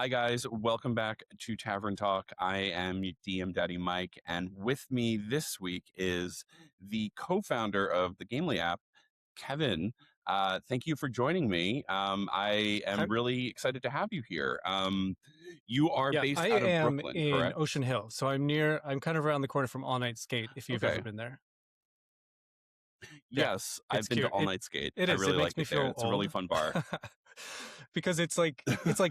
Hi, guys. Welcome back to Tavern Talk. I am DMDaddy Mike, and with me this week is the co-founder of the Gamely App, Kevin. Thank you for joining me. I am I'm, really excited to have you here. You are yeah, based I out of am Brooklyn, in correct? Ocean Hill, so I'm kind of around the corner from All Night Skate. If you've ever Okay. been there, yeah, Yes, I've it's been to cute. All Night Skate. It I is. It really makes like me it there. feel It's a really old fun bar. because it's like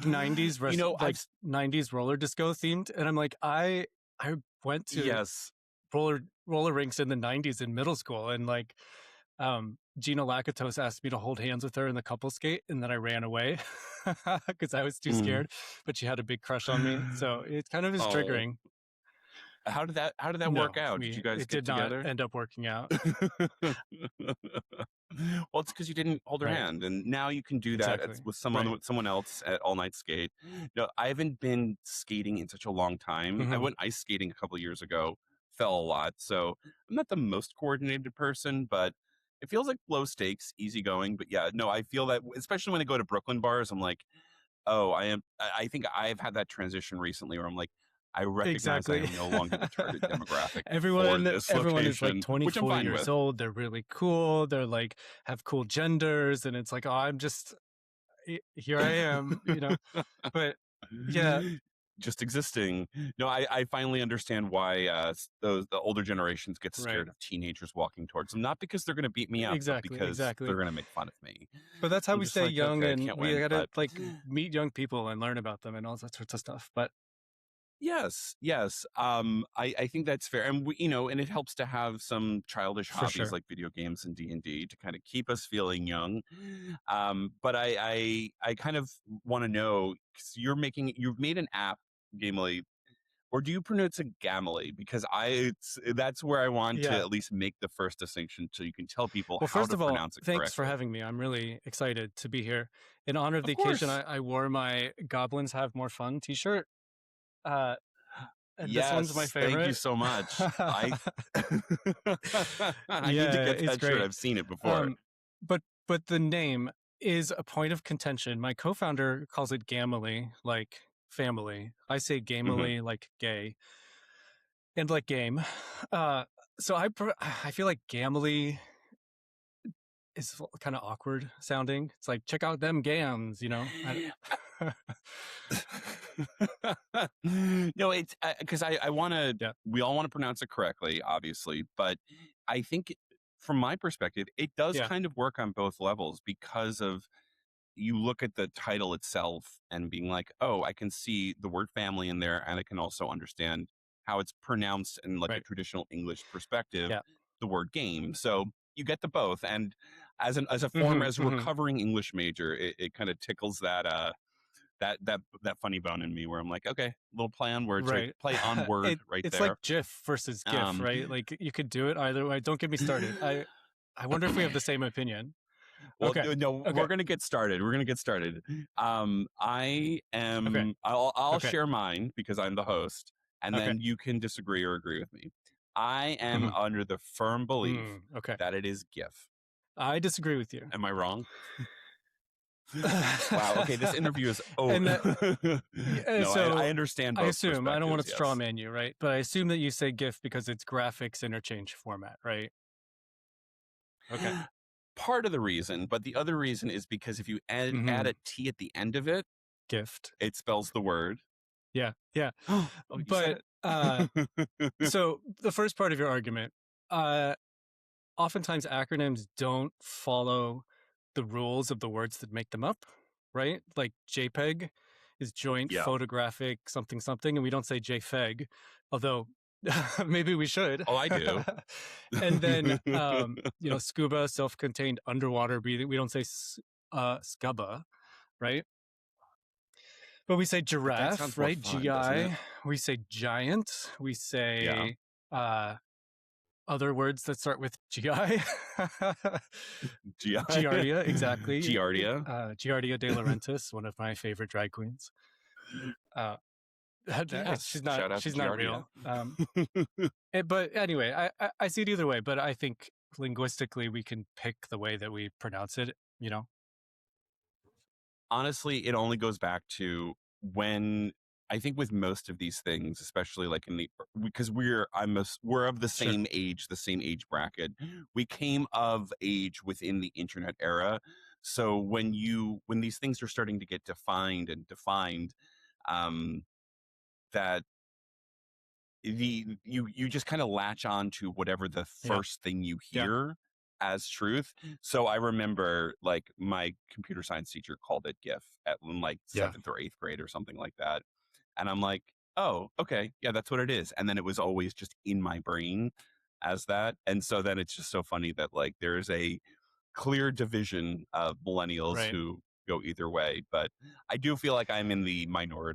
90s You know, like 90s roller disco themed, and I'm like I went to yes. roller rinks in the 90s in middle school, and like Gina Lakatos asked me to hold hands with her in the couple skate, and then I ran away because I was too Mm. scared, but she had a big crush on me, so it kind of is Oh, triggering. how did that work No, out? Did you guys it get did not together? end up working out. Well, it's because you didn't hold her Right. hand, and now you can do that Exactly. with Right. someone else at All Night Skate. No, I haven't been skating in such a long time. I Hmm. went ice skating a couple of years ago, fell a lot, so I'm not the most coordinated person, but it feels like low stakes, easy going. But yeah, no, I feel that especially when I go to Brooklyn bars, I'm like, oh, I am. I think I've had that transition recently where I'm like, I recognize I Exactly. am no longer the target demographic for everyone this everyone is like location, which I'm 24 fine years with. old. They're really cool. They're like have cool genders, and it's like, oh, here I am, But yeah, Just existing. No, I finally understand why the older generations get right. scared of teenagers walking towards them. Not because they're going to beat me up, but Exactly. because they're Exactly. going to make fun of me. But that's how I'm we just stay like, young, okay, I and can't we win. gotta But like meet young people and learn about them and all that sorts of stuff. But yes, yes. I think that's fair, and and it helps to have some childish for hobbies sure. like video games and D&D to kind of keep us feeling young. But I kind of want to know 'cause you've made an app, Gamely, or do you pronounce it Gamily? Because that's where I want to Yeah. at least make the first distinction, so you can tell people Well, how first to of all, pronounce it thanks for correctly. having me. I'm really excited to be here. In honor of the Of occasion, course. I wore my Goblins Have More Fun t-shirt. Uh, and this one's my Yes, thank you favorite. so much. I need to Yeah, get it's that shirt. great. I've seen it before. Um, but the name is a point of contention. My co-founder calls it Gamily, like family. I say Mhm. Gamily, like gay, and like game. Uh, so I feel like Gamily is kind of awkward sounding. It's like, check out them gams, No, it's because I want to. Yeah, We all want to pronounce it correctly, obviously, but I think, from my perspective, it does yeah, kind of work on both levels because of you look at the title itself and being like, oh, I can see the word family in there, and I can also understand how it's pronounced in like a right. traditional English perspective, Yeah. the word game. So you get the both, and Hmm. as a Hmm. recovering English major, it kind of tickles that funny bone in me where I'm like, okay, little play on words, right? Right. Play on word right It's like there. GIF versus GIF, Um, right? Like you could do it either way. Don't get me started. I wonder if we have the same opinion. well, Okay. no, we're Okay. gonna get started. We're gonna get started. I Okay. am. I'll Okay. share mine because I'm the host, and Okay. then you can disagree or agree with me. I am Hmm. under the firm belief Okay. that it is GIF. I disagree with you. Am I wrong? Wow. Okay, this interview is. Oh, And that, no, I so understand I both assume, I don't want perspectives. to straw Yes. man you, right? But I assume that you say GIF because it's graphics interchange format, right? Okay. Part of the reason, but the other reason is because if you add Hmm. a T at the end of it, Gift. it spells the word. Yeah. Yeah. Oh, you said But it. so the first part of your argument, uh, oftentimes acronyms don't follow the rules of the words that make them up, right? Like JPEG is joint Yeah. photographic something something, and we don't say JFEG, although maybe we should. Oh, I do. And then scuba, self-contained underwater breathing. We don't say scuba, right? But we say I think it sounds giraffe, more right? fun, doesn't it? GI. We say giant. We Yeah. say uh other words that start with GI. Gia- Giardia, exactly. Giardia. Giardia de Laurentiis, one of my favorite drag queens. Uh, Yes. she's not Shout out to she's not Giardia. real. But anyway, I see it either way. But I think linguistically we can pick the way that we pronounce it. Honestly, it only goes back to when I think with most of these things, especially like in the because we're of Sure. the same age bracket. We came of age within the internet era. So when these things are starting to get defined, um, that you just kind of latch on to whatever the Yeah. first thing you Yeah. hear as truth. So I remember like my computer science teacher called it GIF in like Yeah. seventh or eighth grade or something like that. And I'm like, oh, okay, yeah, that's what it is. And then it was always just in my brain as that. And so then it's just so funny that like there is a clear division of millennials Right. who go either way. But I do feel like I'm in the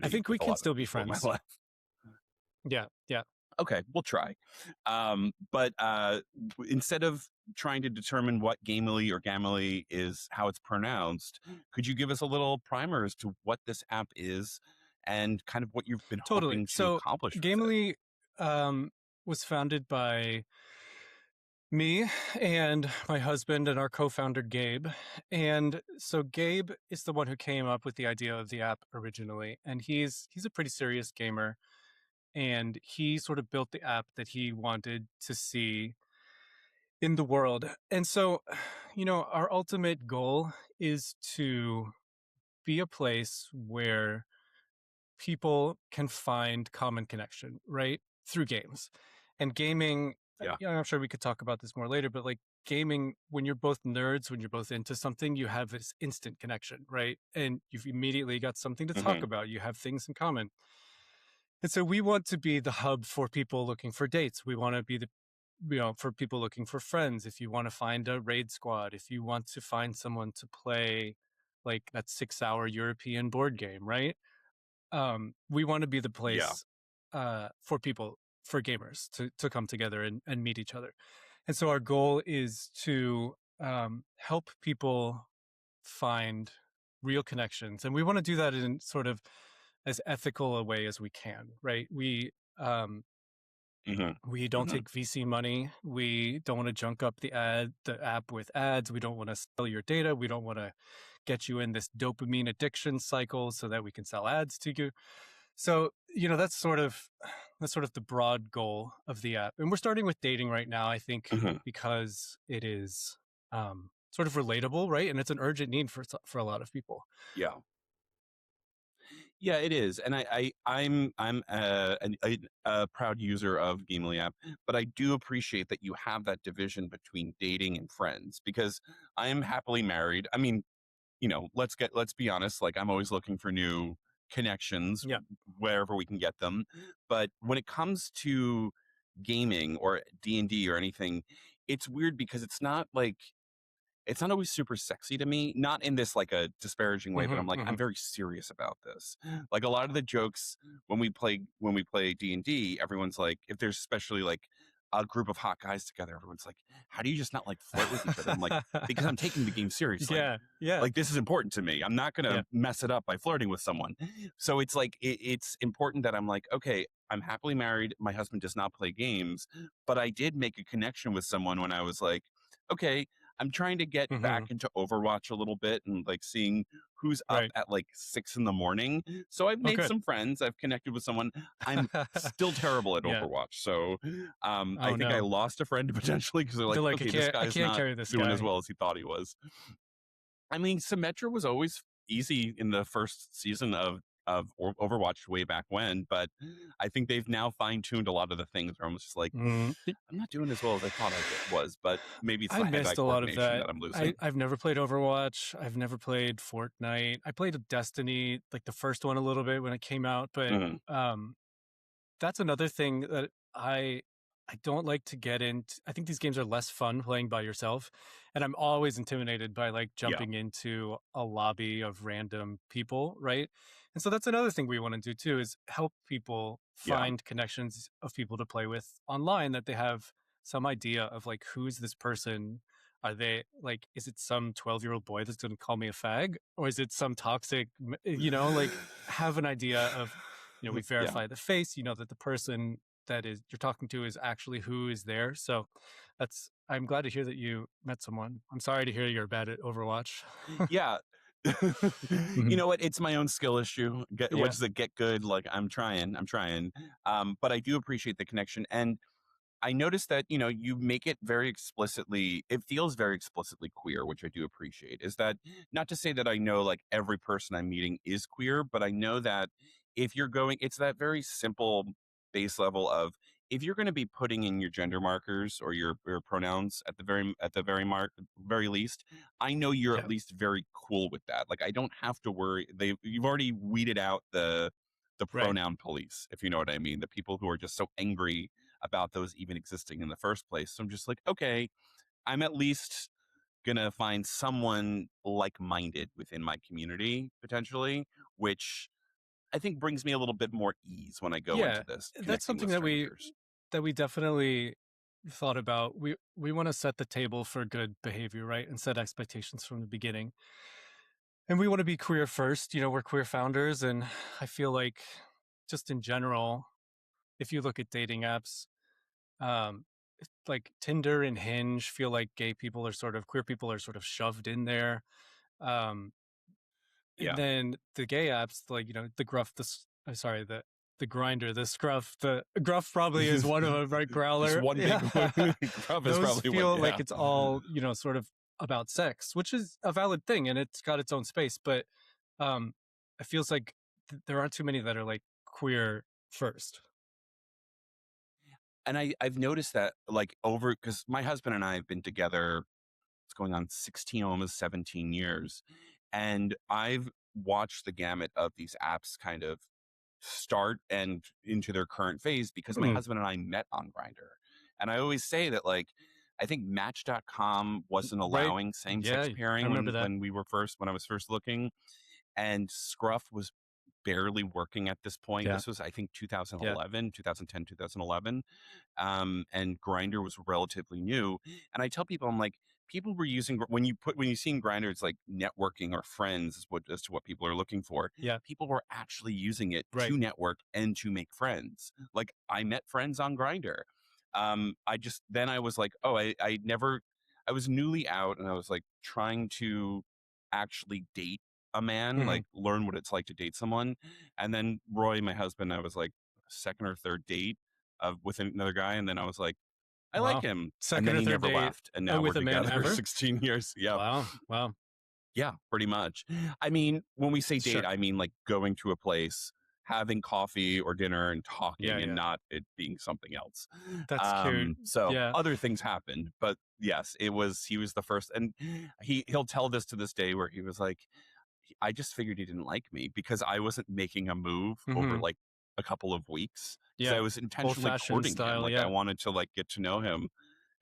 I minority think we with a can lot of still be people in my friends. life. Yeah. Yeah. Okay, we'll try. Instead of trying to determine what Gamely or Gamily is, how it's pronounced, could you give us a little primer as to what this app is and kind of what you've been Totally. hoping to So accomplish with it? Gamely was founded by me and my husband and our co-founder Gabe. And so Gabe is the one who came up with the idea of the app originally, and he's a pretty serious gamer, and he sort of built the app that he wanted to see in the world. And so, our ultimate goal is to be a place where people can find common connection, right? Through games. And gaming, Yeah. I'm sure we could talk about this more later, but like gaming, when you're both nerds, when you're both into something, you have this instant connection, right? And you've immediately got something to talk Hmm. about. You have things in common. And so we want to be the hub for people looking for dates. We want to be for people looking for friends. If you want to find a raid squad, if you want to find someone to play like that 6 hour European board game, right? We want to be the Yeah. place for people, for gamers to come together and meet each other. And so our goal is to help people find real connections. And we want to do that in sort of as ethical a way as we can, right? Um, Hmm. we don't Hmm. take VC money. We don't want to junk up the app with ads. We don't want to sell your data. We don't want to get you in this dopamine addiction cycle so that we can sell ads to you. So, that's sort of the broad goal of the app. And we're starting with dating right now, I think, Hmm. because it is sort of relatable, right? And it's an urgent need for a lot of people. Yeah. Yeah, it is, and I'm a proud user of Gamely App, but I do appreciate that you have that division between dating and friends because I am happily married. I mean, let's be honest. Like, I'm always looking for new connections Yeah. wherever we can get them, but when it comes to gaming or D&D or anything, it's weird because it's not always super sexy to me, not in this like a disparaging way, but I'm Hmm. like, I'm Hmm. very serious about this. Like a lot of the jokes when we play D&D, everyone's like, if there's especially like a group of hot guys together, everyone's like, how do you just not like flirt with each other? I'm like, because I'm taking the game seriously. Yeah. Yeah. Like this is important to me. I'm not Yeah. gonna mess it up by flirting with someone. So it's like it's important that I'm like, okay, I'm happily married. My husband does not play games, but I did make a connection with someone when I was like, okay, I'm trying to get back Hmm. into Overwatch a little bit and like seeing who's up Right. at like 6 in the morning. So I've Oh, made good. some friends. I've connected with someone. I'm still terrible at Yeah. Overwatch. So I Oh think I no. lost a friend potentially because they're like, They're like, okay, this I guy's can't not carry this doing as guy. well as he thought he was. I mean, Symmetra was always easy in the first season of Overwatch way back when, but I think they've now fine tuned a lot of the things where I'm just like, Mm. I'm not doing as well as I thought was, but maybe it's I the hand-eye missed a lot of coordination that. that I'm losing. I've never played Overwatch. I've never played Fortnite. I played Destiny, like the first one a little bit when it came out, but Mhm. um, that's another thing that I don't like to get into. I think these games are less fun playing by yourself, and I'm always intimidated by like Yeah, jumping into a lobby of random people, right? And so that's another thing we want to do too is help people yeah. find connections of people to play with online that they have some idea of like who's this person. Are they like, is it some 12-year-old boy that's going to call me a fag? Or is it some toxic, like have an idea of, we Yeah. verify the face, that the person that is you're talking to is actually who is there. So I'm glad to hear that you met someone. I'm sorry to hear you're bad at Overwatch. Yeah. You Mhm. know what? It's my own skill issue. What Yeah, does it get good? Like I'm trying. But I do appreciate the connection. And I noticed that, you make it very explicitly, it feels very explicitly queer, which I do appreciate. Is that not to say that I know like every person I'm meeting is queer, but I know that if you're going, it's that very simple base level of if you're going to be putting in your gender markers or your pronouns very least, I know you're at yeah, least very cool with that. Like I don't have to worry. You've already weeded out the right. pronoun police, if you know what I mean. The people who are just so angry about those even existing in the first place. So I'm just like, okay, I'm at least gonna find someone like-minded within my community potentially, which I think brings me a little bit more ease when I go Yeah, into this that's connecting something with strangers. that we definitely thought about. We want to set the table for good behavior, right? And set expectations from the beginning. And we want to be queer first. We're queer founders, and I feel like just in general, if you look at dating apps, um, like Tinder and Hinge feel like queer people are sort of shoved in there. Um, and Yeah. then the gay apps, like, the Gruff, sorry, the Grinder, the Scruff, the Gruff probably is one of them, right? Just Growler. one big Yeah. grub is Those probably one, feel like yeah. it's all, sort of about sex, which is a valid thing and it's got its own space. But um, it feels like there aren't too many that are like queer first. And I've noticed that like over because my husband and I have been together, it's going on 16, almost 17 years. And I've watched the gamut of these apps kind of start and into their current phase because my Mm, husband and I met on Grinder. And I always say that like I think Match.com wasn't right. allowing Yeah. same-sex I pairing remember when that. when I was first looking, and Scruff was barely working at this point. Yeah. This was I think Yeah. 2011, 2010, 2011, and Grinder was relatively new. And I tell people, I'm like, people were using when you see in Grinder, it's like networking or friends is what as to what people are looking for. Yeah. People were actually using it Right. to network and to make friends. Like I met friends on Grinder. I just then I was like, oh, I never I was newly out and I was like trying to actually date a man, Hmm. like learn what it's like to date someone. And then Roy, my husband, I was like second or third date with another guy, and then I was like, I like Wow. him, and Second then or he third never date left, and now we're with a man together ever? 16 years. Yeah, Wow. Wow. yeah, pretty much. I mean, when we say date, Sure. I mean like going to a place, having coffee or dinner, and Yeah. talking, and Yeah. not it being something else. That's cute. So Yeah. other things happened, but yes, it was he was the first, and he'll tell this to this day where he was like, I just figured he didn't like me because I wasn't making a move over Hmm. like a couple of weeks because I Yeah. was Old intentionally fashioned courting him. style. Like I Yeah. wanted to like get to know him.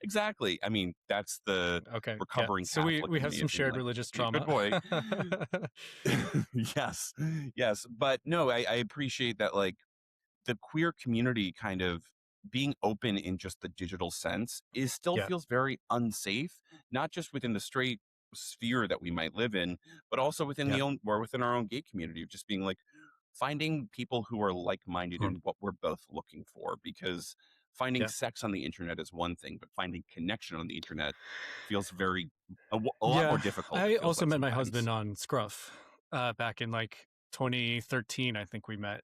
Exactly. I mean, that's the Okay. Yeah. recovering So we Catholic we in have me some of being shared like, religious be a good trauma. boy. Yes. Yes. But no, I appreciate that like the queer community kind of being open in just the digital sense is still Yeah. feels very unsafe, not just within the straight sphere that we might live in, but also Yeah. within our own gay community of just being like finding people who are like-minded Mhm. in what we're both looking for. Because finding Yeah. sex on the internet is one thing, but finding connection on the internet feels very a lot more Yeah. difficult, it I feels also like met my husband sometimes. on Scruff back in like 2013. I think we met.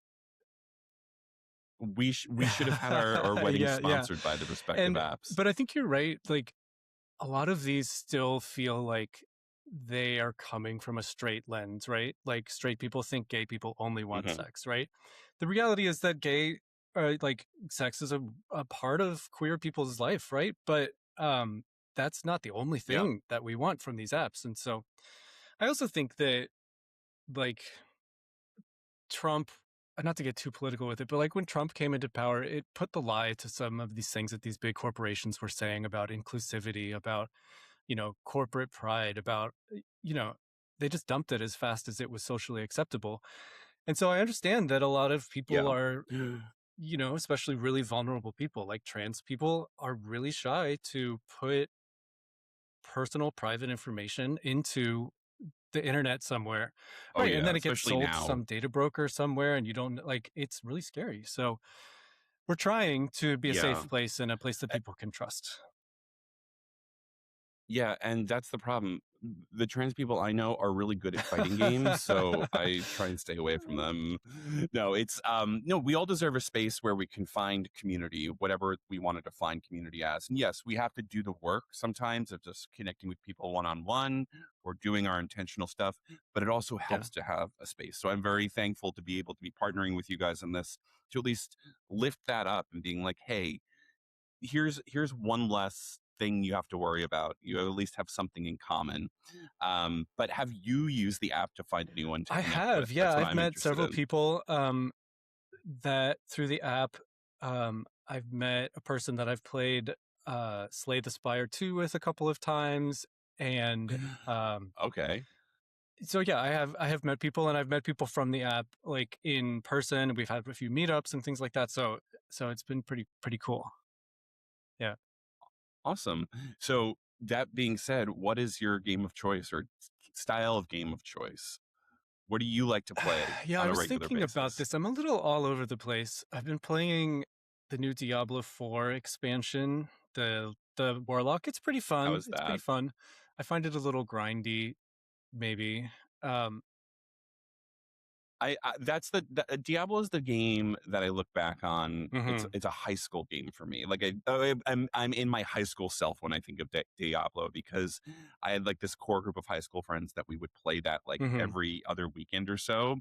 We should have had our wedding Yeah. Yeah. sponsored by the respective And, apps. but I think you're right. Like, a lot of these still feel like they are coming from a straight lens, right? Like straight people think gay people only want Mhm. sex, right? The reality is that like sex is a part of queer people's life, right? But that's not the only Yeah. thing that we want from these apps. And so I also think that like Trump, not to get too political with it, but like when Trump came into power, it put the lie to some of these things that these big corporations were saying about inclusivity, about corporate pride, about, they just dumped it as fast as it was socially acceptable. And so I understand that a lot of people Yeah. are, especially really vulnerable people like trans people are really shy to put personal private information into the internet somewhere. Oh, Right. And yeah, then it gets especially sold to now. some data broker somewhere and you don't like it's really scary. So we're trying to be a Yeah. safe place and a place that Eh, people can trust. Yeah, and that's the problem. The trans people I know are really good at fighting games, so I try and stay away from them. No, it's no, we all deserve a space where we can find community, whatever we wanted to find community as. And yes, we have to do the work sometimes of just connecting with people one on one or doing our intentional stuff, but it also Yeah. helps to have a space. So I'm very thankful to be able to be partnering with you guys on this to at least lift that up and being like, hey, here's one less thing you have to worry about. You at least have something in common. But have you used the app to find anyone to I connect with? have, yeah. That's what I've I'm met interested several in. people that through the app. I've met a person that I've played Slay the Spire 2 with a couple of times. And Okay. so yeah, I have met people, and I've met people from the app like in person. We've had a few meetups and things like that. So it's been pretty cool. Yeah. Awesome. So that being said, what is your game of choice or style of game of choice? What do you like to play Yeah, I on a was regular thinking about basis? this. I'm a little all over the place. I've been playing the new Diablo 4 expansion, the Warlock. It's pretty How fun. is It's pretty that? fun. I find it a little grindy, maybe. Um, I that's Diablo is the game that I look back on. mhm, It's a high school game for me. Like I'm in my high school self when I think of Diablo because I had like this core group of high school friends that we would play that like mhm. every other weekend or so.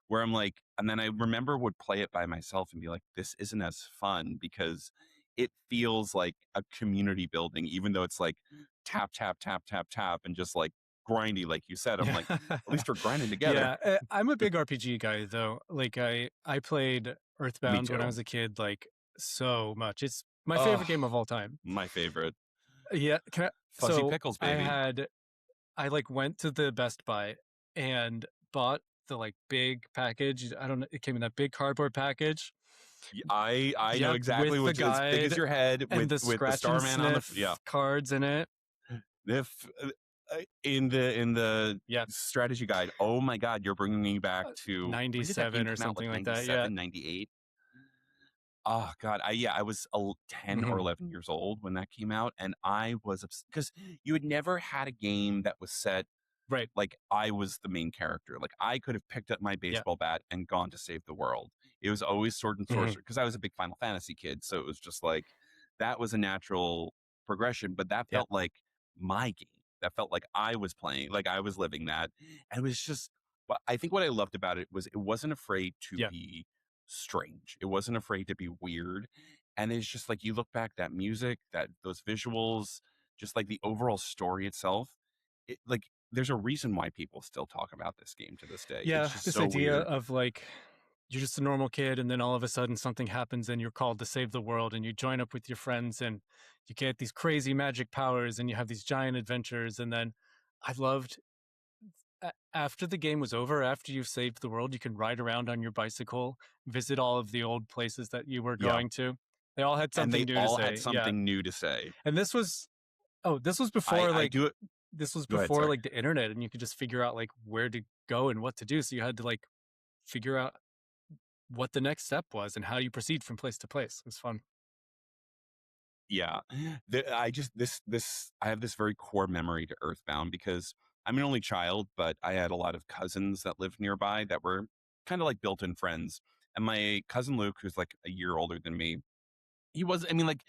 Where I'm like, and then I remember would play it by myself and be like, this isn't as fun because it feels like a community building, even though it's like tap tap tap tap tap and just like grindy, like you said. I'm Yeah. like, at least we're grinding together. Yeah, I'm a big RPG guy though. Like I played Me Earthbound when I too. was a kid like so much. It's my Oh, favorite game of all time. my favorite. Yeah, Fuzzy so pickles, I baby. had I like went to the Best Buy and bought the like big package. I don't know, it came in that big cardboard package. I know Yep, exactly with the which as big as guide your head and the with the scratch and Starman on the yeah. sniff cards in it. If in the Yep, strategy guide. Oh my god, you're bringing me back to when did that game 97 or come out? Like something like that. Yeah. 97, 98. Oh god, I was 10 or Hmm. 11 years old when that came out and I was because you had never had a game that was set Right. like I was the main character. Like I could have picked up my Yeah. baseball bat and gone to save the world. It was always sword and Hmm. sorcerer because I was a big Final Fantasy kid. So it was just like that was a natural progression, but that Yeah. felt like my game. That felt like I was playing, like I was living that. And it was just, but I think what I loved about it was it wasn't afraid to Yeah. be strange. It wasn't afraid to be weird. And it's just like you look back that music, that those visuals, just like the overall story itself. It like there's a reason why people still talk about this game to this day. It's Yeah. just This so idea weird. of like you're just a normal kid, and then all of a sudden something happens, and you're called to save the world, and you join up with your friends, and you get these crazy magic powers, and you have these giant adventures. And then I loved after the game was over, after you've saved the world, you can ride around on your bicycle, visit all of the old places that you were Yeah. going to. They all had And they something new to all had say. Yeah. something new to say. And this was before I like do it. Go ahead, sorry. the internet, and you could just figure out like where to go and what to do. So you had to like figure out what the next step was and how you proceed from place to place. It was fun. Yeah. I just this I have this very core memory to Earthbound because I'm an only child, but I had a lot of cousins that lived nearby that were kind of like built-in friends. And my cousin Luke, who's like a year older than me, he was I mean, like,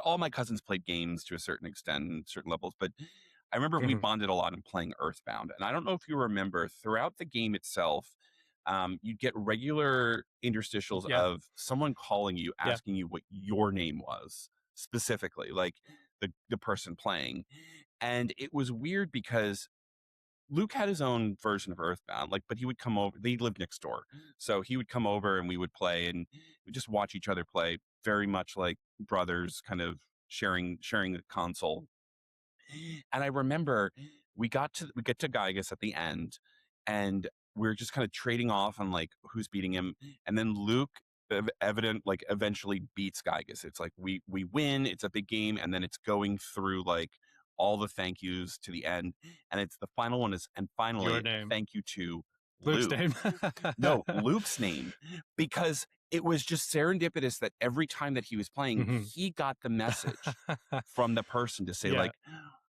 all my cousins played games to a certain extent and certain levels, but I remember we Mhm. bonded a lot in playing Earthbound, and I don't know if you remember, throughout the game itself, you'd get regular interstitials Yeah, of someone calling you, yeah, asking you what your name was, specifically, like, the person playing, and it was weird because Luke had his own version of Earthbound, like, but he would come over. They lived next door, so he would come over and we would play, and we just watch each other play, very much like brothers, kind of sharing a console. And I remember we get to Gygas at the end, and we're just kind of trading off on like who's beating him, and then Luke evident like eventually beats Gygas. It's like we win. It's a big game, and then it's going through like all the thank yous to the end, and it's the final one is and your finally name, thank you to Luke's Luke. name. No, Luke's name, because it was just serendipitous that every time that he was playing, Mhm. he got the message from the person to say Yeah, like,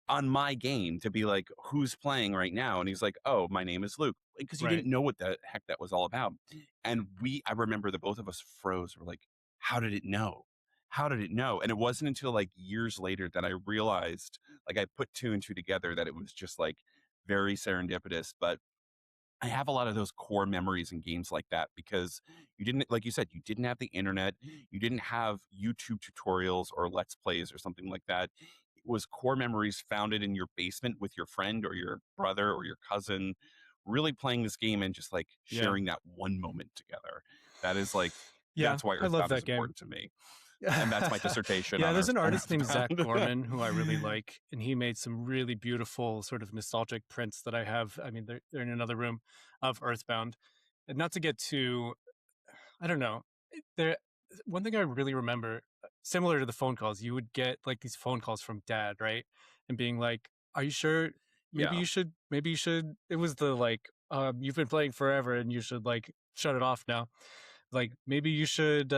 on my game to be like, who's playing right now? And he's like, oh, my name is Luke. Because you Right. didn't know what the heck that was all about. And I remember that both of us froze. We're like, how did it know? How did it know? And it wasn't until like years later that I realized, like, I put two and two together that it was just like very serendipitous. But I have a lot of those core memories in games like that because you didn't, like you said, you didn't have the internet, you didn't have YouTube tutorials or let's plays or something like that. It was core memories founded in your basement with your friend or your brother or your cousin, really playing this game and just like Yeah. sharing that one moment together. That is like, Yeah. that's why I love Earthbound is that game. important to me. And that's my dissertation Yeah, on there's an On artist named Zach Earthbound. Gorman who I really like, and he made some really beautiful sort of nostalgic prints that I have. I mean, they're in another room of Earthbound. And not to get too, I don't know. There, one thing I really remember, similar to the phone calls, you would get like these phone calls from dad, right? And being like, "Are you sure? Maybe Yeah. you should. Maybe you should." It was the like, "You've been playing forever, and you should like shut it off now." Like maybe you should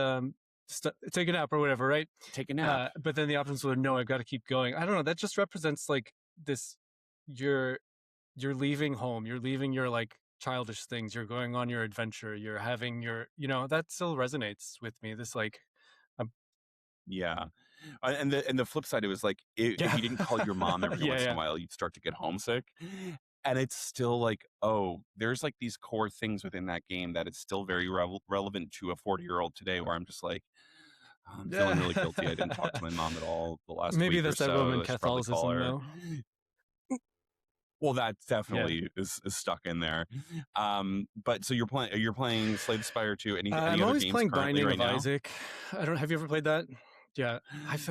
take a nap or whatever, right? Take a nap. But then the options were no, I've got to keep going. I don't know. That just represents like this. You're you're leaving home. You're leaving your like childish things. You're going on your adventure. You're having your, that still resonates with me. This like, um, Yeah. And the flip side, it was like if yeah, you didn't call your mom every yeah, once in a yeah, while, you'd start to get homesick. And it's still like, oh, there's like these core things within that game that it's still very relevant to a 40-year-old today, where I'm just like, "Oh, I'm feeling really guilty. I didn't talk to my mom at all the last Maybe week or that's that so. Roman I should probably call Catholicism, her." though. Well, that Yeah. definitely is stuck in there. But so you're playing Slay the Spire 2. Any I'm other always games playing currently Binding right of now? Isaac. I don't. Have you ever played that? Yeah,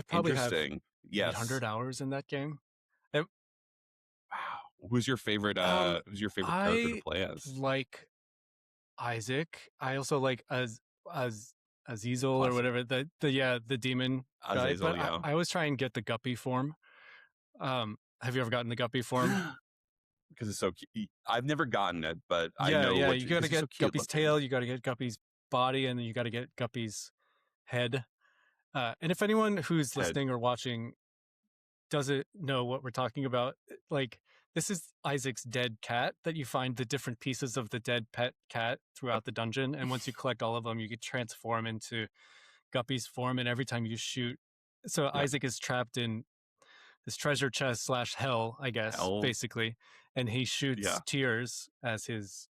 probably have Interesting. Yes. 800 hours in that game. And, Wow. Who's your favorite character to I play as? like Isaac. I also like as Azazel or Classic. whatever the demon guy. Azazel, But I, yeah. I always try and get the guppy form. Have you ever gotten the guppy form? Because it's so cute. I've never gotten it, but I Yeah, know yeah. what You got to because he's get so cute Guppy's looking. tail. You got to get Guppy's body, and then you got to get Guppy's head. And if anyone who's Head. listening or watching doesn't know what we're talking about, like this is Isaac's dead cat that you find the different pieces of the dead pet cat throughout the dungeon, and once you collect all of them, you can transform into Guppy's form. And every time you shoot, so Yeah. Isaac is trapped in this treasure chest slash hell, I guess, Hell. basically, and he shoots Yeah. tears as his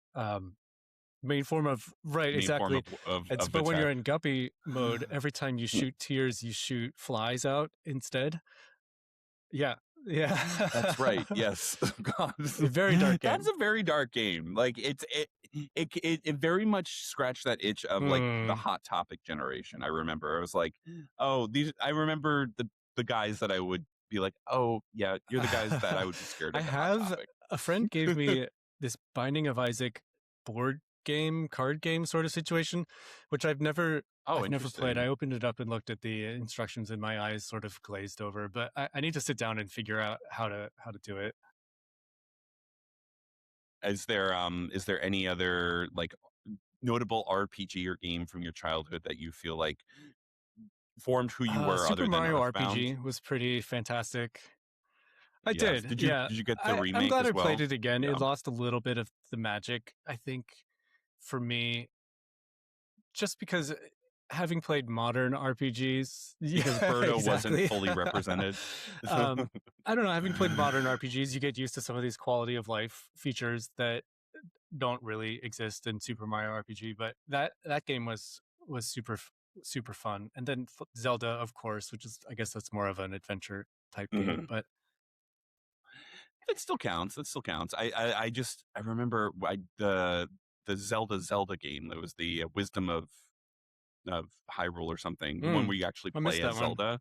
main form of right, Main form exactly. of But when you're attack. in Guppy mode, every time you shoot tears, you shoot flies out instead. Yeah. Yeah. That's right. Yes. God, Very dark that's game. a very dark game. Like it very much scratched that itch of like the Hmm. Hot Topic generation. I remember I was like, oh, these. I remember the guys that I would be like, oh yeah, you're the guys that I would be scared I of at Hot have Topic. a friend gave me this Binding of Isaac board game, card game sort of situation, which Oh, I've never played. I interesting. opened it up and looked at the instructions and my eyes sort of glazed over, but I need to sit down and figure out how to do it. Is there any other like notable RPG or game from your childhood that you feel like formed who you were Super other than Mario Earthbound? RPG was pretty fantastic. I Yes. did, Did you yeah. did you get the I'm remake glad I as played well? it again. Yeah. It lost a little bit of the magic, I think, for me, just because having played modern RPGs, Because yeah, Birdo wasn't exactly. fully represented. um, I don't know. Having played modern RPGs, you get used to some of these quality of life features that don't really exist in Super Mario RPG. But that game was super fun. And then Zelda, of course, which is I guess that's more of an adventure type game. Mhm. But It still counts. It still counts. I remember the Zelda game. That was the Wisdom of Hyrule or something. The one mm, where you actually I play missed as that one. Zelda.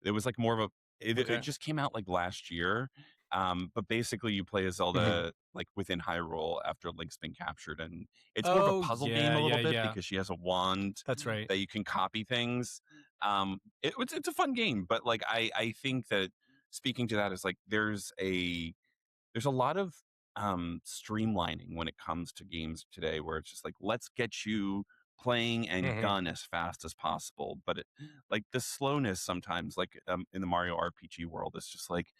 It was like more of a. It Okay. just came out like last year. But basically, you play as Mhm. Zelda like within Hyrule after Link's been captured, and it's more of a Oh puzzle game yeah, a little yeah, bit yeah. because she has a wand That's right. that you can copy things. It's a fun game, but like I think that speaking to that is like there's a lot of streamlining when it comes to games today where it's just like let's get you playing and Hmm. done as fast as possible, but like the slowness sometimes like in the Mario RPG world is just like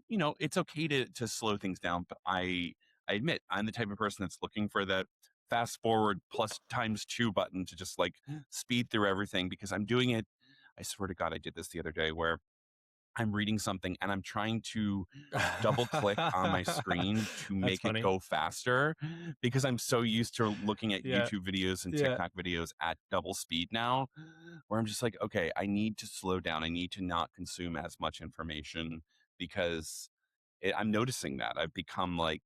it's okay to slow things down, but I admit I'm the type of person that's looking for that fast forward plus times two button to just like speed through everything because I'm doing it. I swear to God, I did this the other day where I'm reading something and I'm trying to double click on my screen to That's make it funny. go faster because I'm so used to looking at Yeah. YouTube videos and Yeah. TikTok videos at double speed now, where I'm just like, okay, I need to slow down. I need to not consume as much information because I'm noticing that I've become like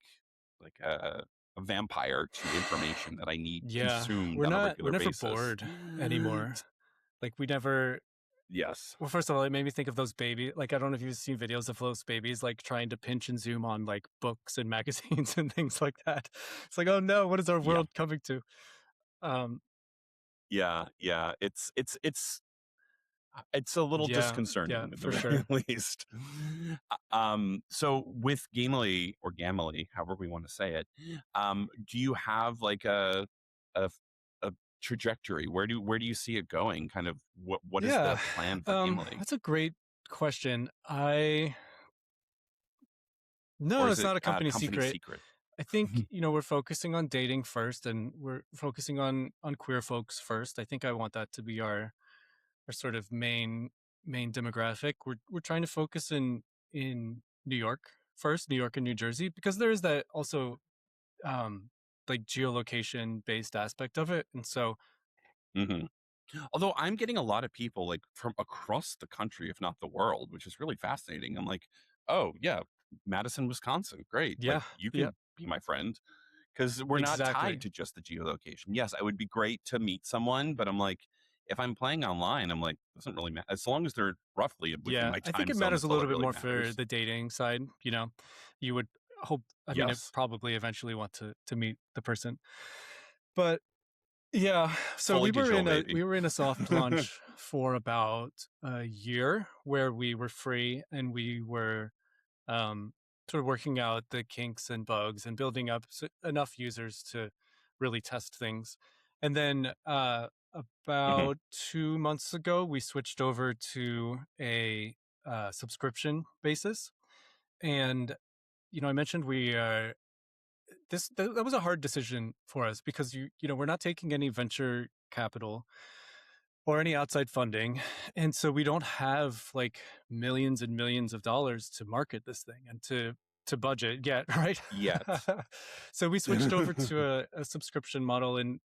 a vampire to information that I need Yeah. consumed We're on a not we're regular never basis. bored anymore. Like we never Yes. well, first of all, it made me think of those baby like I don't know if you've seen videos of those babies like trying to pinch and zoom on like books and magazines and things like that. It's like, oh no, what is our Yeah. world coming to? Um, Yeah. Yeah. It's a little yeah, yeah, disconcerting at the for very sure. least. So with Gamely or Gamily, however we want to say it, do you have like a a trajectory? Where do you see it going? Kind of what is Yeah. the plan for Gamely? That's a great question. I No, Or is it's it not a a company company secret. secret? I think, we're focusing on dating first and we're focusing on queer folks first. I think I want that to be our sort of main demographic. We're trying to focus in New York first, New York and New Jersey, because there is that also um like geolocation based aspect of it. And so Mhm. Although I'm getting a lot of people like from across the country, if not the world, which is really fascinating. I'm like, oh yeah, Madison, Wisconsin, great. Like yeah, you yeah, can be my friend because we're not tied exactly. to just the geolocation. Yes, it would be great to meet someone, but I'm like, if I'm playing online, I'm like, doesn't really matter as long as they're roughly within Yeah, my I think time it zone. matters That's a all little that bit really more for matters. the dating side, You would hope I mean, it Yes, probably eventually want to meet the person. But yeah, so fully digital, we baby. were in a soft launch for about a year where we were free and we were um, sort of working out the kinks and bugs and building up enough users to really test things. And then Mhm. about 2 months ago, we switched over to a subscription basis. And I mentioned that was a hard decision for us because we're not taking any venture capital or any outside funding, and so we don't have like millions and millions of dollars to market this thing and to budget yet, right? Yet. So we switched over to a subscription model, and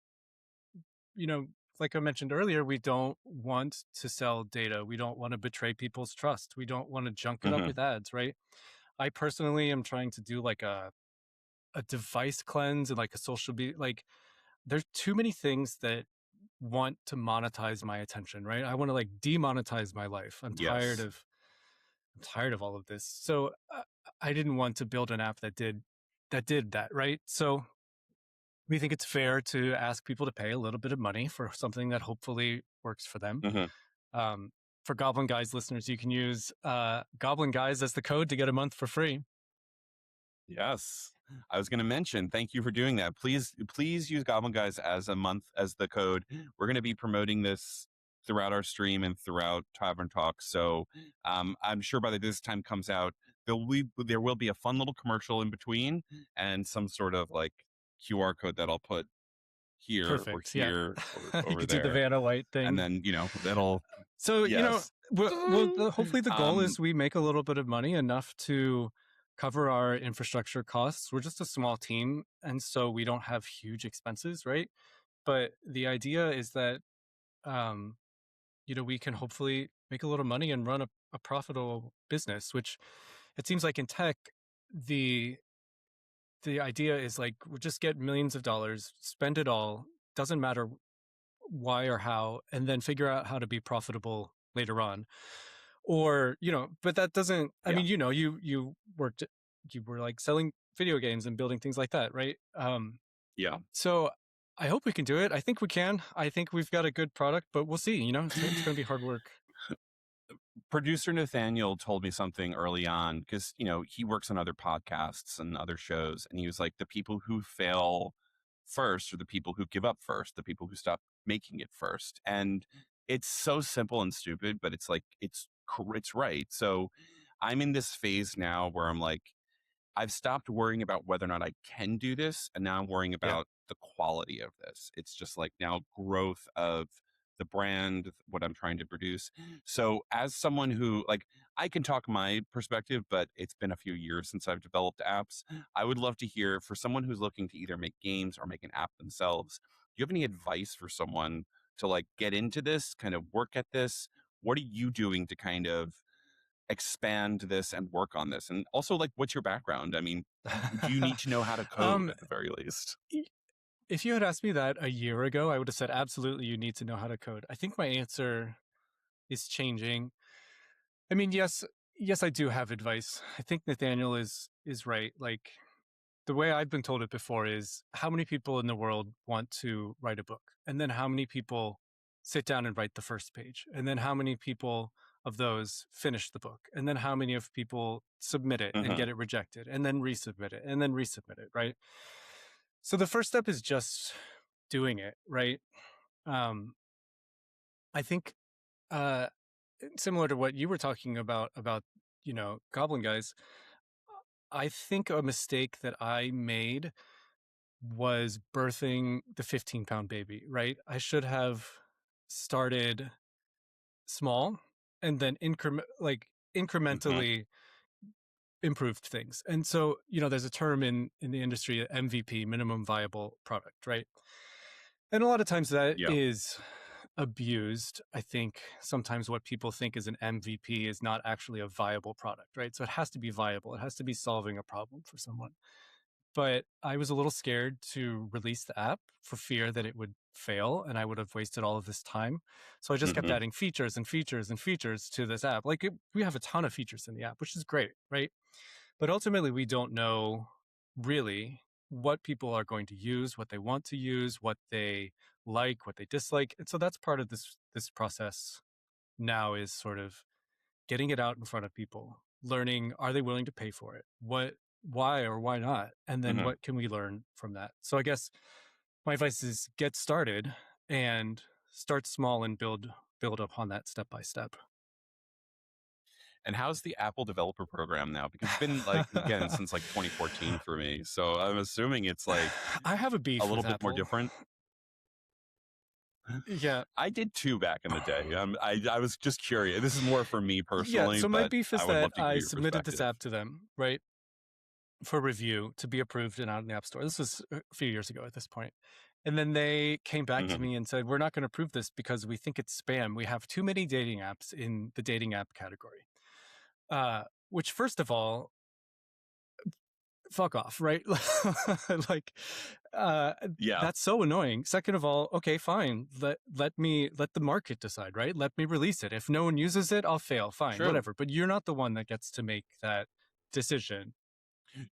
you know like I mentioned earlier, we don't want to sell data, we don't want to betray people's trust, we don't want to junk it up Mhm. with ads, right? I personally am trying to do like a device cleanse and like a social be like there's too many things that want to monetize my attention, right? I want to like demonetize my life. Yes. I'm tired of all of this. So I didn't want to build an app that did that, right? So we think it's fair to ask people to pay a little bit of money for something that hopefully works for them. Mhm. Um, for Goblin Guys listeners, you can use Goblin Guys as the code to get a month for free. Yes. I was going to mention, thank you for doing that. Please use Goblin Guys as a month as the code. We're going to be promoting this throughout our stream and throughout Tavern Talk. So I'm sure by the this time comes out, there will be a fun little commercial in between and some sort of like QR code that I'll put Perfect. Yeah. here or You over could do the there. Vanna White And thing. then, that'll, So, yes. hopefully the goal Um, is we make a little bit of money enough to cover our infrastructure costs. We're just a small team, and so we don't have huge expenses, right? But the idea is that, um, we can hopefully make a little money and run a profitable business, which it seems like in tech, the the idea is like we'll just get millions of dollars, spend it all, doesn't matter why or how, and then figure out how to be profitable later on. Or but that doesn't, I yeah, mean, you were like selling video games and building things like that, right? yeah. So I hope we can do it. I think we can. I think we've got a good product, but we'll see. It's going to be hard work. Producer Nathaniel told me something early on because he works on other podcasts and other shows, and he was like, the people who fail first are the people who give up first, the people who stop making it first. And it's so simple and stupid, but it's like it's right. So I'm in this phase now where I'm like, I've stopped worrying about whether or not I can do this, and now I'm worrying Yeah. about the quality of this. It's just like now growth of the brand, what I'm trying to produce. So, as someone who like, I can talk my perspective, but it's been a few years since I've developed apps. I would love to hear for someone who's looking to either make games or make an app themselves. Do you have any advice for someone to like get into this, kind of work at this? What are you doing to kind of expand this and work on this? And also, like, what's your background? I mean, do you need to know how to code um, at the very least? y- if you had asked me that a year ago, I would have said absolutely you need to know how to code. I think my answer is changing. I mean, yes, I do have advice. I think Nathaniel is right. Like the way I've been told it before is how many people in the world want to write a book? And then how many people sit down and write the first page? And then how many people of those finish the book? And then how many of people submit it and Hmm. get it rejected and then resubmit it and then resubmit it, right? So the first step is just doing it, right? Um, I think uh, similar to what you were talking about Goblin Guys, I think a mistake that I made was birthing the 15-pound baby, right? I should have started small and then Hmm. incrementally improved things. And so, there's a term in the industry, MVP, minimum viable product, right? And a lot of times that Yeah. is abused. I think sometimes what people think is an MVP is not actually a viable product, right? So it has to be viable. It has to be solving a problem for someone. But I was a little scared to release the app for fear that it would fail and I would have wasted all of this time. So I just kept Hmm. adding features and features and features to this app. We have a ton of features in the app, which is great, right? But ultimately, we don't know really what people are going to use, what they want to use, what they like, what they dislike. And so that's part of this process now is sort of getting it out in front of people, learning, are they willing to pay for it? Why or why not? And then Hmm. what can we learn from that? So I guess my advice is get started and start small and build upon that step by step. And how's the Apple developer program now? Because it's been like, again, since like 2014 for me. So I'm assuming it's like I have a a beef little with bit more Apple. different. Yeah. I did too back in the day. I was just curious. This is more for me Yeah. personally, So my but beef I is would that love to hear I your submitted this perspective. app to them, right, for review to be approved and out in the App Store. This was a few years ago at this point. And then they came back to Hmm. me and said, we're not going to approve this because we think it's spam. We have too many dating apps in the dating app category. Which, first of all, fuck off, right? like, uh, Yeah, that's so annoying. Second of all, okay, fine. Let the market decide, right? Let me release it. If no one uses it, I'll fail. Fine, true. whatever. But you're not the one that gets to make that decision.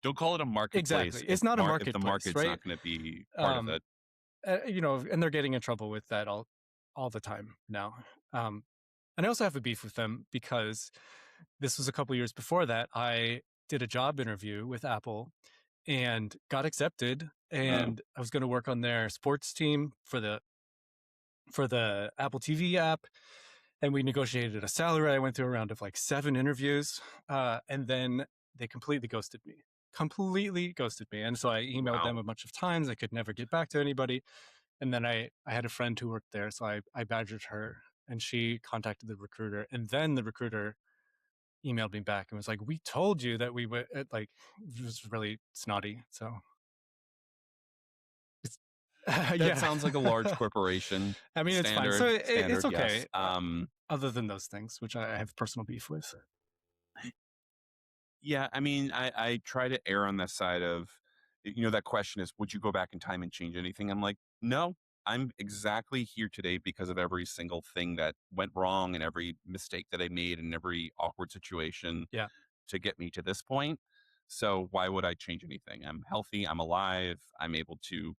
Don't call it a marketplace Exactly. It's not a if the marketplace, market's right? not going to be part of Um, it. and they're getting in trouble with that all the time now. Um, and I also have a beef with them because this was a couple years before that. I did a job interview with Apple and got accepted, Uh, and I was going to work on their sports team for the Apple TV app. And we negotiated a salary. I went through a round of like 7 interviews, and then they completely ghosted me. And so I emailed them wow. a bunch of times. I could never get back to anybody. And then I had a friend who worked there, so I badgered her, and she contacted the recruiter, and then the recruiter emailed me back and was like, "We told you that we would." Like, it was really snotty. So, it's, That yeah. sounds like a large corporation. I mean, it's fine. So it's Standard, yes. okay. Other than those things, which I have personal beef with. Yeah, I mean, I try to err on the side of, that question is, would you go back in time and change anything? I'm like, no, I'm exactly here today because of every single thing that went wrong and every mistake that I made and every awkward situation Yeah, to get me to this point. So why would I change anything? I'm healthy, I'm alive, I'm able to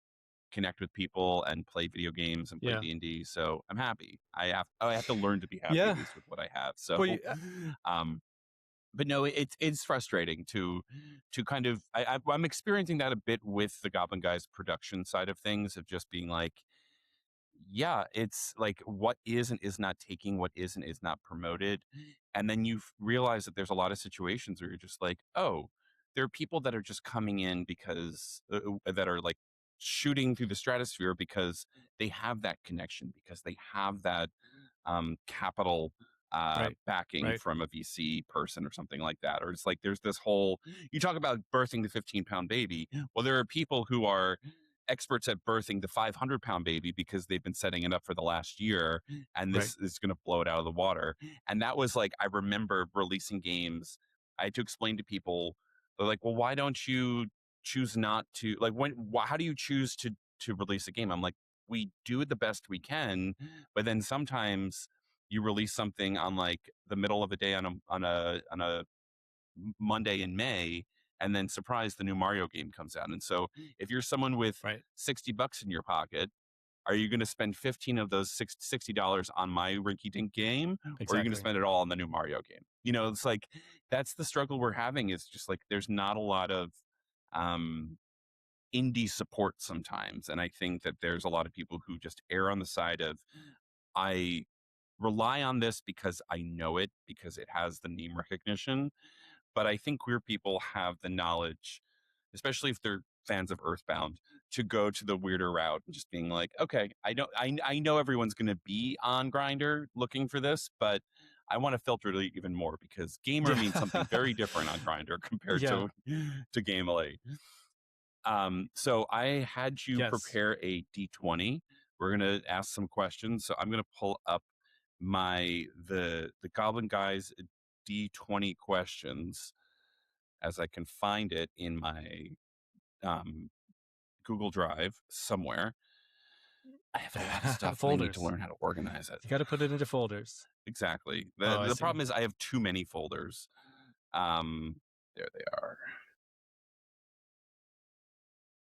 connect with people and play video games and play yeah, D&D. So I'm happy. I have to learn to be happy at yeah. least with what I have. Well, So um but no, it's frustrating to kind of I'm experiencing that a bit with the Goblin Guys production side of things of just being like yeah, it's like what is and is not taking, what is and is not promoted. And then you realize that there's a lot of situations where you're just like, oh, there are people that are just coming in because that are like shooting through the stratosphere because they have that connection, because they have that capital Right. backing Right. from a VC person or something like that. Or it's like there's this whole, you talk about birthing the 15-pound baby. Well, there are people who are experts at birthing the 500-pound baby because they've been setting it up for the last year, and Right. this is going to blow it out of the water. And that was like, I remember releasing games. I had to explain to people, they're like, well, why don't you choose not to, like, how do you choose to release a game? I'm like, we do the best we can, but then sometimes you release something on like the middle of a day on a Monday in May, and then surprise, the new Mario game comes out. And so if you're someone with Right. $60 in your pocket, are you going to spend 15 of those $60 on my rinky dink game, or are you going to Exactly. spend it all on the new Mario game? It's like that's the struggle we're having, is just like there's not a lot of um indie support sometimes. And I think that there's a lot of people who just err on the side of, I rely on this because I know it, because it has the name recognition. But I think queer people have the knowledge, especially if they're fans of Earthbound, to go to the weirder route and just being like, okay, I know everyone's going to be on Grinder looking for this, but I want to filter it even more because gamer Yeah. means something very different on Grinder compared Yeah. to Gamely. So I had you Yes. prepare a D20. We're gonna ask some questions. So I'm gonna pull up the Goblin Guys D20 questions as I can find it in my um, Google Drive somewhere. I have a lot of stuff and I need to Folders. learn how to organize it. You got to put it into folders. Exactly. The Oh, I the see. problem is I have too many folders. Um, there they are.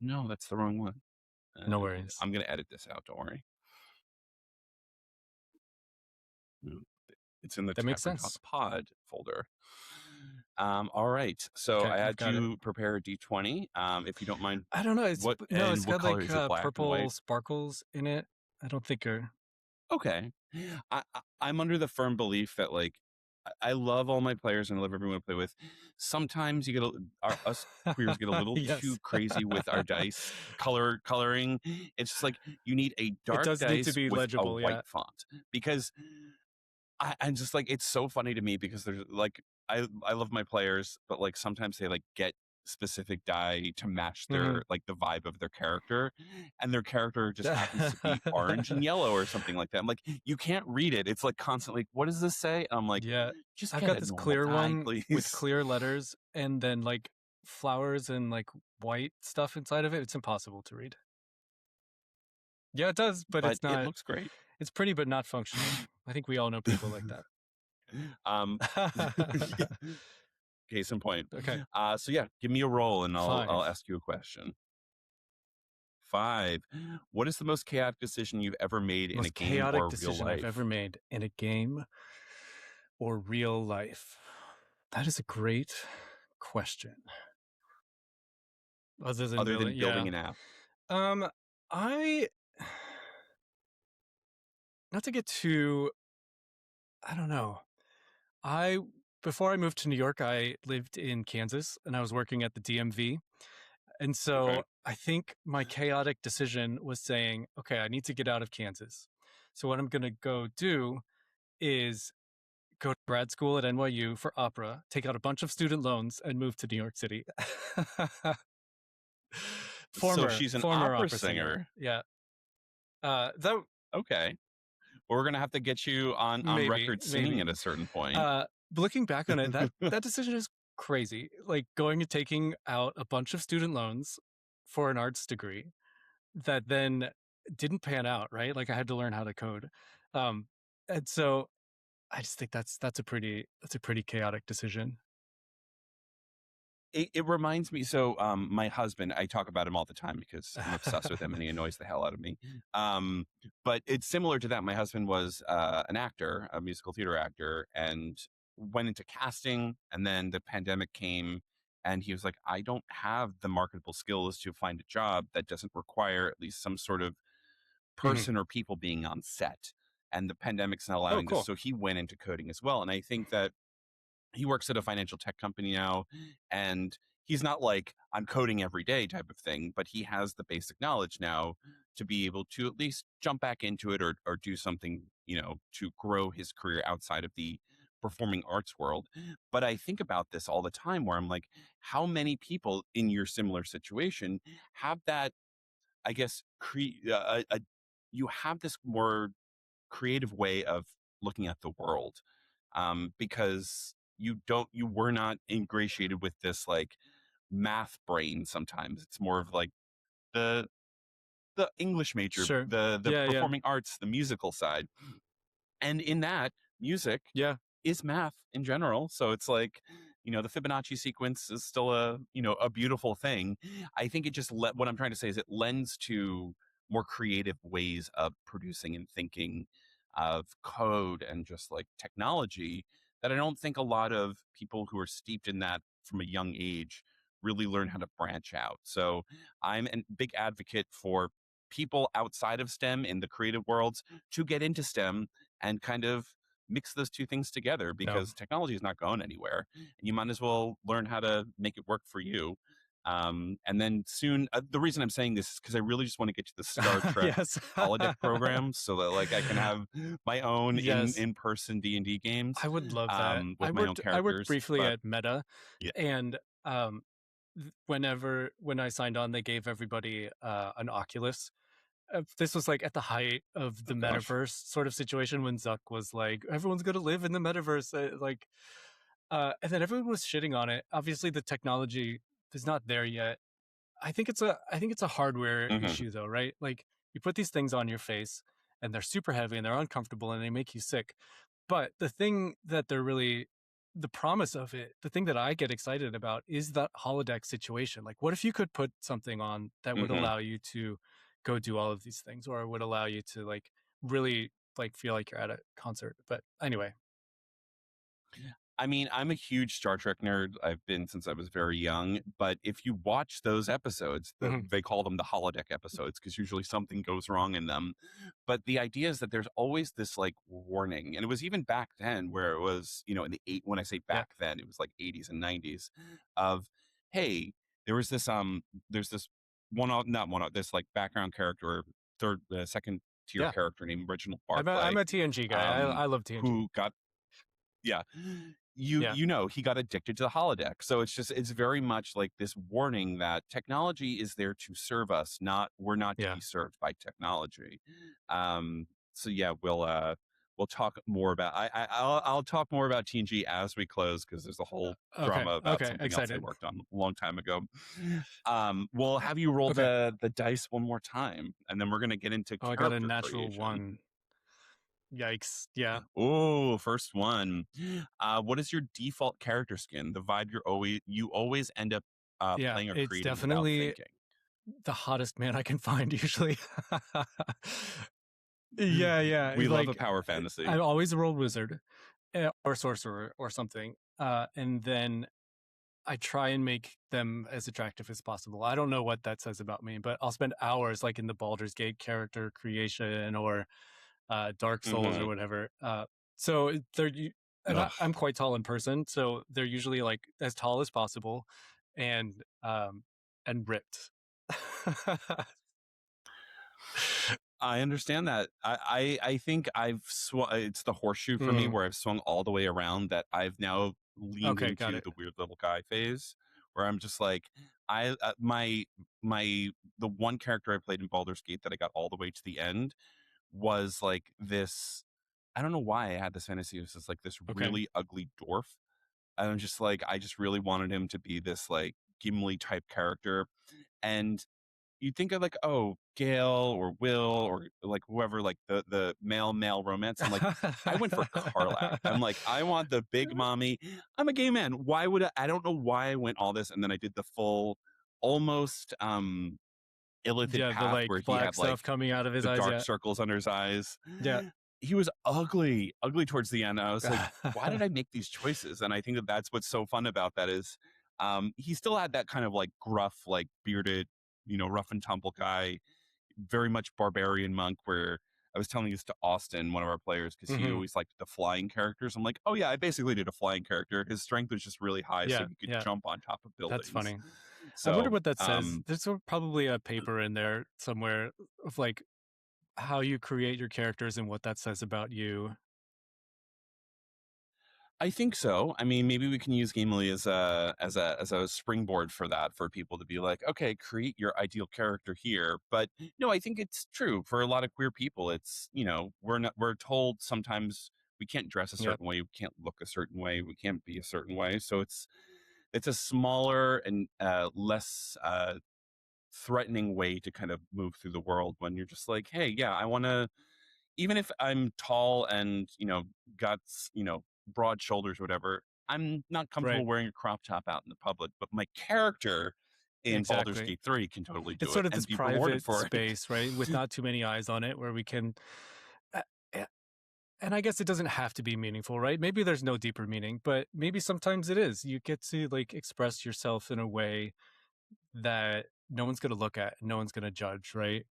No, that's the wrong one. No worries. I'm gonna edit this out. Don't worry. No, it's in the That makes Tavern Talk sense. Pod folder. All right. So Okay, I I've had got it. you prepare a D20. If you don't mind, I don't know. It's what got color like is it? Black and purple white? sparkles in it. I don't think are. Okay. I'm under the firm belief that like I love all my players and I love everyone I play with. Sometimes you get us queers get a little too Yes. crazy with our dice coloring. It's just like you need a It dark does need to dice be with a legible, white yeah. font because I'm just like, it's so funny to me because there's like I love my players, but like sometimes they like get specific dye to match Hmm. their like the vibe of their character, and their character just happens to be orange and yellow or something like that. I'm like, you can't read it. It's like constantly, what does this say? And I'm like, Yeah. just I've get got a this normal clear dye, one with please. clear letters and then like flowers and like white stuff inside of it. It's impossible to read. Yeah, it does, but But it's it not. looks great. It's pretty, but not functional. I think we all know people like um that. Case in point. Okay, So yeah, give me a roll and I'll 5. ask you a question. 5. What is the most chaotic decision you've ever made in a Most game chaotic or real decision I've ever life? made in a game or real life. That is a great question. Other than Other than building, building yeah. an app? Um, I not to get too. I don't know. I Before I moved to New York, I lived in Kansas and I was working at the DMV. And Okay. so I think my chaotic decision was saying, okay, I need to get out of Kansas. So what I'm going to go do is go to grad school at NYU for opera, take out a bunch of student loans, and move to New York City. So former she's an former opera opera singer. singer. Yeah. That Okay. Well, we're gonna have to get you on maybe record singing maybe. at a certain point. Uh, looking back on it, that decision is crazy. Like going and taking out a bunch of student loans for an arts degree that then didn't pan out, right? Like I had to learn how to code. Um, and so I just think that's a pretty chaotic decision. It reminds me. So, my husband, I talk about him all the time because I'm obsessed with him and he annoys the hell out of me. But it's similar to that. My husband was an actor, a musical theater actor, and went into casting. And then the pandemic came, and he was like, "I don't have the marketable skills to find a job that doesn't require at least some sort of Mhm. person or people being on set, and the pandemic's not Oh, allowing this. cool. So he went into coding as well. And I think that he works at a financial tech company now, and he's not like I'm coding every day type of thing, but he has the basic knowledge now to be able to at least jump back into it, or do something, to grow his career outside of the performing arts world. But I think about this all the time where I'm like, how many people in your similar situation have that, I guess, you have this more creative way of looking at the world, because you were not ingratiated with this like math brain. Sometimes it's more of like the English major, Sure. the Yeah, yeah. performing arts, the musical side. And in that, music Yeah. is math in general. So it's like, the Fibonacci sequence is still a beautiful thing. I think it just what I'm trying to say is it lends to more creative ways of producing and thinking of code and just like technology that I don't think a lot of people who are steeped in that from a young age really learn how to branch out. So I'm a big advocate for people outside of STEM in the creative worlds to get into STEM and kind of mix those two things together, No. because technology is not going anywhere, and you might as well learn how to make it work for you. And then soon, the reason I'm saying this is because I really just want to get to the Star Trek Yes. holodeck program so that like I can have my own Yes. in person D&D games, I would love that. with my own I worked characters. briefly But at Meta, yeah, and when I signed on, they gave everybody an Oculus. This was like at the height of the oh gosh. metaverse sort of situation when Zuck was like, "Everyone's gonna live in the metaverse." And then everyone was shitting on it. Obviously, the technology is not there yet. I think it's a hardware Hmm. issue though, right? Like you put these things on your face and they're super heavy and they're uncomfortable and they make you sick. But the thing that they're really the promise of it, the thing that I get excited about is that holodeck situation. Like what if you could put something on that would Hmm. allow you to go do all of these things or would allow you to like really like feel like you're at a concert. But anyway. I mean, I'm a huge Star Trek nerd. I've been since I was very young. But if you watch those episodes, Mhm. they call them the holodeck episodes because usually something goes wrong in them. But the idea is that there's always this like warning, and it was even back then where it was, in the when I say Yeah. back then, it was like 80s and 90s of, hey, there was this there's this not one this like background character, or second tier Yeah. character named Reginald I'm Barclay, a TNG guy. um, I love TNG. who got yeah. You Yeah. you know, he got addicted to the holodeck. So it's very much like this warning that technology is there to serve us, not we're not to Yeah. be served by technology. So yeah, we'll talk more about I'll talk more about TNG as we close because there's a whole Okay. drama about Okay. something else I Excited. worked on a long time ago. We'll have you roll Okay. the dice one more time, and then we're gonna get into Oh, I got a character natural creation. one. Yikes. Yeah. Oh, first one. What is your default character skin? The vibe you always end up Yeah. playing or It's creating without definitely thinking. the hottest man I can find usually. Yeah. Yeah. We love a Like power fantasy. I always roll wizard or sorcerer or something. And then I try and make them as attractive as possible. I don't know what that says about me, but I'll spend hours like in the Baldur's Gate character creation or Dark Souls or Hmm. whatever. So and Ugh. I'm quite tall in person, so they're usually like as tall as possible, and ripped. I understand that. I think I've swung. It's the horseshoe for me Mm, where I've swung all the way around. That I've now leaned okay, got into it. the weird little guy phase, where I'm just like, my the one character I played in Baldur's Gate that I got all the way to the end was like this. I don't know why I had this fantasy. It was just like this Okay. really ugly dwarf. And I'm just like, I just really wanted him to be this like Gimli type character. And you think of like, oh, Gail or Will or like whoever, like the male romance. I'm like, I went for Karlach. I'm like, I want the big mommy. I'm a gay man. Why would I don't know why I went all this, and then I did the full almost illithid Yeah, the path like where he black had like stuff coming out of his the eyes. dark Yeah, circles under his eyes. yeah. He was ugly towards the end. I was like, why did I make these choices? And I think that that's what's so fun about that is, he still had that kind of like gruff, like bearded, rough and tumble guy very much barbarian monk, where I was telling this to Austin, one of our players, because he Hmm. always liked the flying characters. I'm like, oh yeah, I basically did a flying character. His strength was just really high, so Yeah, he could yeah, jump on top of that's buildings. funny. I wonder So what that says. There's probably a paper in there somewhere of like how you create your characters and what that says about you. I think so. I mean, maybe we can use Gamely as a springboard for that, for people to be like, okay, create your ideal character here. But no, I think it's true for a lot of queer people. It's, we're told sometimes we can't dress a Yep. certain way, we can't look a certain way, we can't be a certain way. So it's a smaller and less threatening way to kind of move through the world, when you're just like, hey, yeah, I want to, even if I'm tall and, got, broad shoulders, whatever, I'm not Right. comfortable wearing a crop top out in the public, but my character in Baldur's Exactly. Gate 3 can totally It's do it sort of this and be rewarded private for it. space, right, with not too many eyes on it, where we can. Uh, uh, and I guess it doesn't have to be meaningful, right? Maybe there's no deeper meaning, but maybe sometimes it is. You get to like express yourself in a way that no one's going to look at, no one's going to judge, right?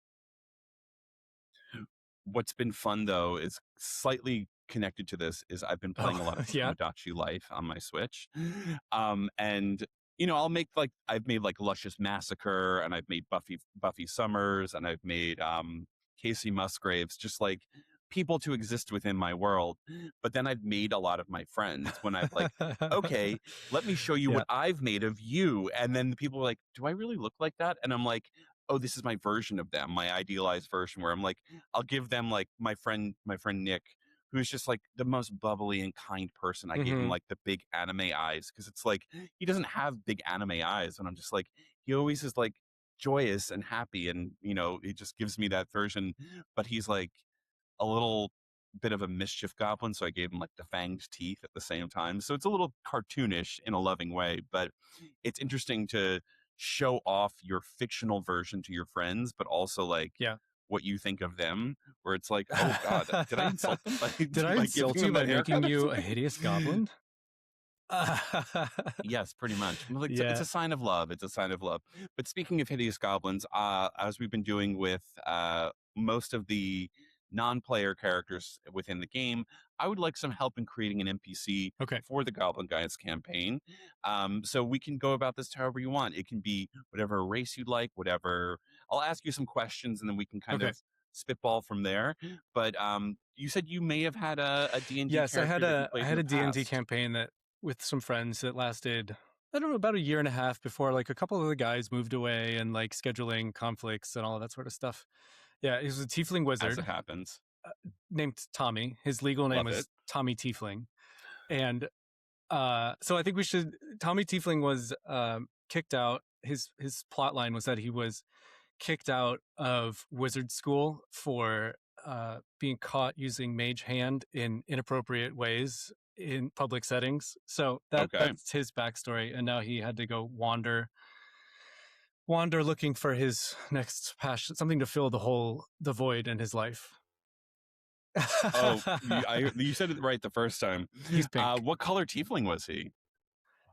What's been fun though is slightly connected to this, is I've been playing Oh, a lot of yeah. Tomodachi Life on my Switch. And I've made like Luscious Massacre, and I've made Buffy Summers, and I've made Casey Musgraves, just like people to exist within my world. But then I've made a lot of my friends when I've like, okay, let me show you Yeah. what I've made of you. And then the people are like, do I really look like that? And I'm like, oh, this is my version of them, my idealized version, where I'm like, I'll give them like my friend Nick, who's just like the most bubbly and kind person. I gave him Hmm. like the big anime eyes, because it's like he doesn't have big anime eyes, and I'm just like, he always is like joyous and happy, and he just gives me that version. But he's like a little bit of a mischief goblin, so I gave him like the fanged teeth at the same time. So it's a little cartoonish in a loving way, but it's interesting to show off your fictional version to your friends, but also like Yeah. what you think of them, where it's like, oh God, did I insult them by Did I by giving insult you them by that making haircut or you a something? hideous goblin? Yes, pretty much. Well, it's Yeah. a sign of love. It's a sign of love. But speaking of hideous goblins, as we've been doing with most of the non-player characters within the game, I would like some help in creating an NPC Okay. for the Goblin Guys campaign. So we can go about this however you want. It can be whatever race you'd like, whatever. I'll ask you some questions, and then we can kind Okay. of spitball from there. But you said you may have had a D&D Yes, I had character that you a I played in had the a D&D past. campaign that with some friends that lasted, I don't know, about a year and a half, before like a couple of the guys moved away and like scheduling conflicts and all of that sort of stuff. Yeah, he was a tiefling As it wizard happens. named Tommy. His legal name Love it. was Tommy Tiefling. And so I think we should. Tommy Tiefling was kicked out. His plot line was that he was kicked out of wizard school for being caught using mage hand in inappropriate ways in public settings. So Okay. that's his backstory, and now he had to go wander looking for his next passion, something to fill the void in his life. Oh, you said it right the first time. He's pink. What color tiefling was he?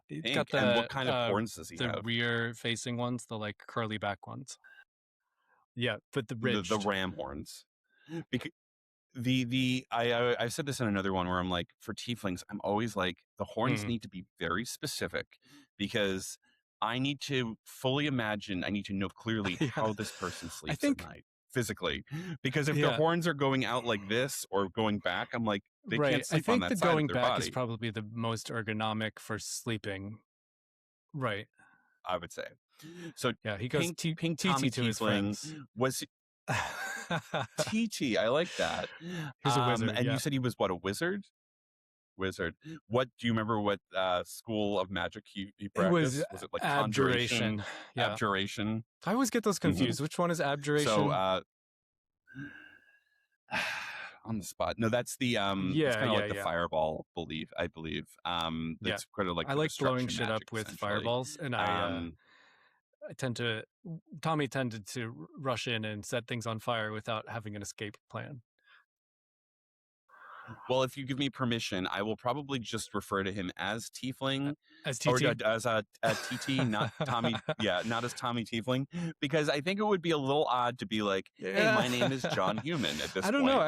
He's got Pink. And what kind of horns does he the have? rear facing ones, the like curly back ones. Yeah, but the The ridged. ram horns. Because I've said this in another one, where I'm like, for tieflings, I'm always like, the horns Mm. need to be very specific, because I need to fully imagine, I need to know clearly Yeah, how this person I sleeps at think. night physically. Because if their Yeah, horns are going out like this or going back, I'm like, they right. can't I sleep on think the that side of going their back is body, probably the most ergonomic for sleeping. Right. I would say. So Yeah, he goes pink Tommy TT to his Tiefling friends. was TT. I like that. He's a wizard. And you Yeah, said he was what, a wizard? Wizard. What do you remember? What school of magic he it was practiced? Was it like conjuration, abjuration. Yeah, abjuration? I always get those Hmm. confused. Which one is So abjuration? on the spot. No, that's the it's Yeah, kind of yeah, like the yeah, fireball belief, I believe. yeah. That's kind of like I the like blowing destruction shit up magic, with essentially. fireballs, and Um, I tend to. Tommy tended to rush in and set things on fire without having an escape plan. Well, if you give me permission, I will probably just refer to him as Tiefling, As or TT? as a TT, not Tommy. Yeah, not as Tommy Tiefling, because I think it would be a little odd to be like, "Hey, Yeah. my name is John Human" at this I don't know.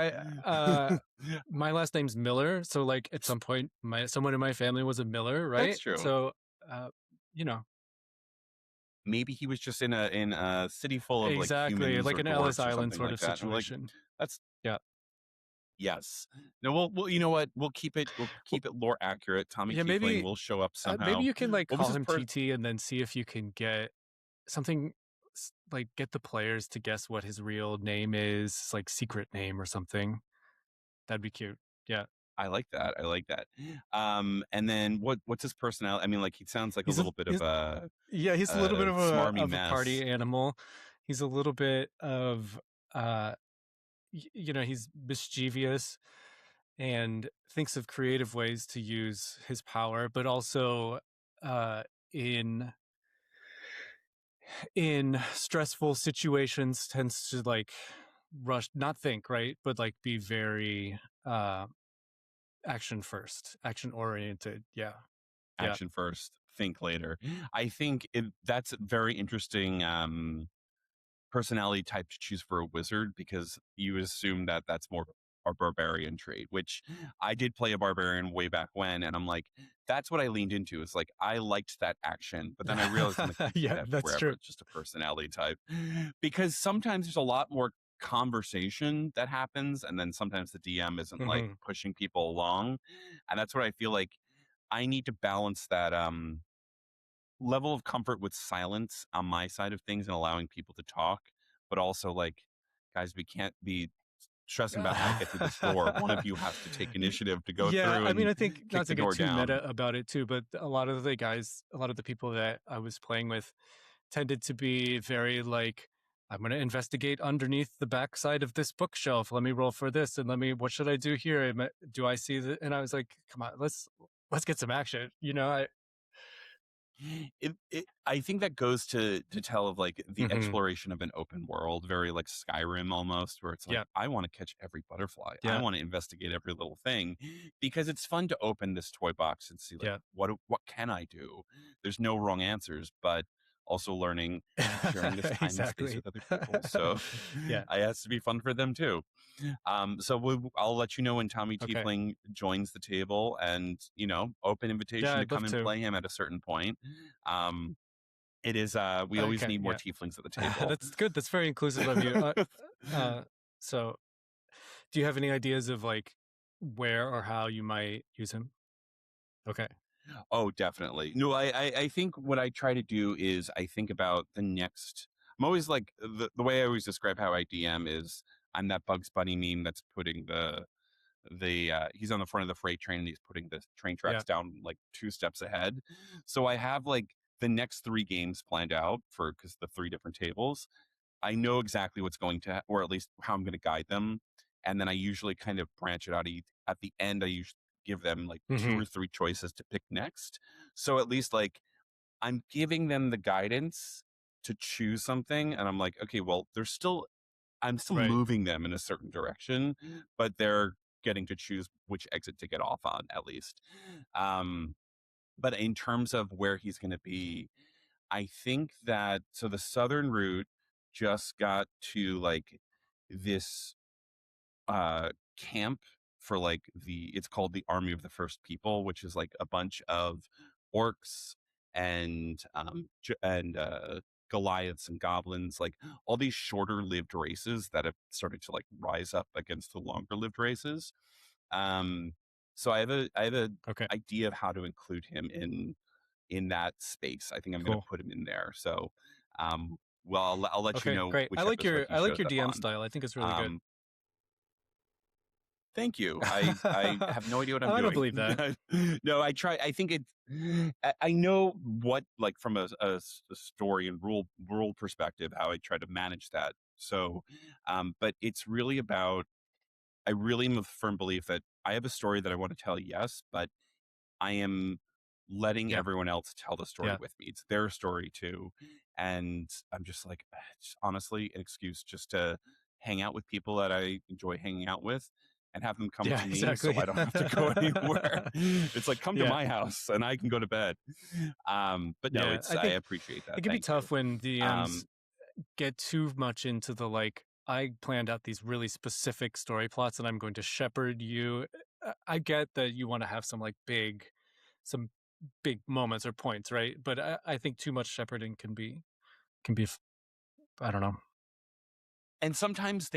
point. My last name's Miller, so like at some point, my someone in my family was a Miller, That's right? true. So, uh, you know, Maybe he was just in a city full of like exactly humans like or an Ellis dwarves or Island something sort like of that. And I'm like, situation. that's Yeah. yes. No, we'll you know what? We'll Well, keep it lore accurate. Tommy yeah, Tiefling will show up maybe somehow. you can like What was call his him TT and then see if you can get something like get the players to guess what his real name is, like secret name or something. That'd be cute. Yeah. I like that. I like that. And then what's his personality? I mean, like he sounds like a He's a little bit of he's Yeah, he's a little bit a smarmy of a party mess. animal. He's a little bit of uh he's mischievous and thinks of creative ways to use his power, but also uh in stressful situations tends to like rush, not think, right, but like be very action first, action oriented. Yeah. Yeah. Action first, think later. I think that's a very interesting personality type to choose for a wizard because you assume that that's more a barbarian trait, which I did play a barbarian way back when, and I'm like, that's what I leaned into. It's like I liked that action, but then I realized I'm like, you can do Yeah, that that's wherever. true. It's just a personality type, because sometimes there's a lot more conversation that happens, and then sometimes the DM isn't like Hmm. pushing people along, and that's what I feel like I need to balance that level of comfort with silence on my side of things and allowing people to talk, but also like, guys, we can't be stressing about how to get through this door. One of you has to take initiative to go Yeah, through I mean, and I think kick not to the get door too down. meta about it too, but a lot of the people that I was playing with tended to be very like, I'm going to investigate underneath the backside of this bookshelf. Let me roll for this, and what should I do here? Do I see the? And I was like, come on, let's get some action. I think that goes to tell of like the Hmm. exploration of an open world, very like Skyrim almost, where it's like Yeah, I want to catch every butterfly, I yeah, want to investigate every little thing, because it's fun to open this toy box and see like yeah, what can I do. There's no wrong answers, but also learning I'm sharing this time and space exactly. with other people, so Yeah. it has to be fun for them too. So I'll let you know when Tommy Okay. Tiefling joins the table, and open Yeah, invitation to I'd love come and to. play him at a certain point. Um, it is we always Okay. need more Yeah. tieflings at the table. That's good. That's very inclusive of you. Uh, so do you have any ideas of like where or how you might use him? Okay. Oh, definitely. No, I think what I try to do is I think about the next. I'm always like the way I always describe how I DM is I'm that Bugs Bunny meme that's putting the he's on the front of the freight train and he's putting the train Yeah. tracks down like two steps ahead. So I have like the next three games planned out for because the three different tables. I know exactly what's going to, or at least how I'm going to guide them. And then I usually kind of branch it out. At the end, I usually give them like two Hmm. or three choices to pick next. So at least like I'm giving them the guidance to choose something. And I'm like, okay, well, I'm still Right. moving them in a certain direction, but they're getting to choose which exit to get off on at least. Um, but in terms of where he's going to be, I think that so the southern route just got to like this camp for like it's called the Army of the First People, which is like a bunch of orcs and Goliaths and goblins, like all these shorter lived races that have started to like rise up against the longer lived races. Um so I have a Okay. idea of how to include him in that space. I think I'm going to Cool. put him in there. So, well, I'll let you Okay. know Great. which episode he I like shows your up DM on. style. I think it's really good. Um, Thank you. I have no idea what I'm I don't doing. believe that. No, I try. I think I know what like from a story and rule perspective how I try to manage that. So, but it's really about. I really am a firm belief that I have a story that I want to tell. Yes, but I am letting Yeah. everyone else tell the story Yeah. with me. It's their story too. And I'm just like, it's honestly an excuse just to hang out with people that I enjoy hanging out with. and have them come Yeah, to me so exactly. I don't have to go anywhere. It's like, come to Yeah, my house and I can go to bed. But no, yeah. it's I appreciate It that. can be Thank you. tough when DMs Um, get too much into the like, I planned out these really specific story plots and I'm going to shepherd you. I get that you want to have some big moments or points, right? But I think too much shepherding can be, I don't know. and sometimes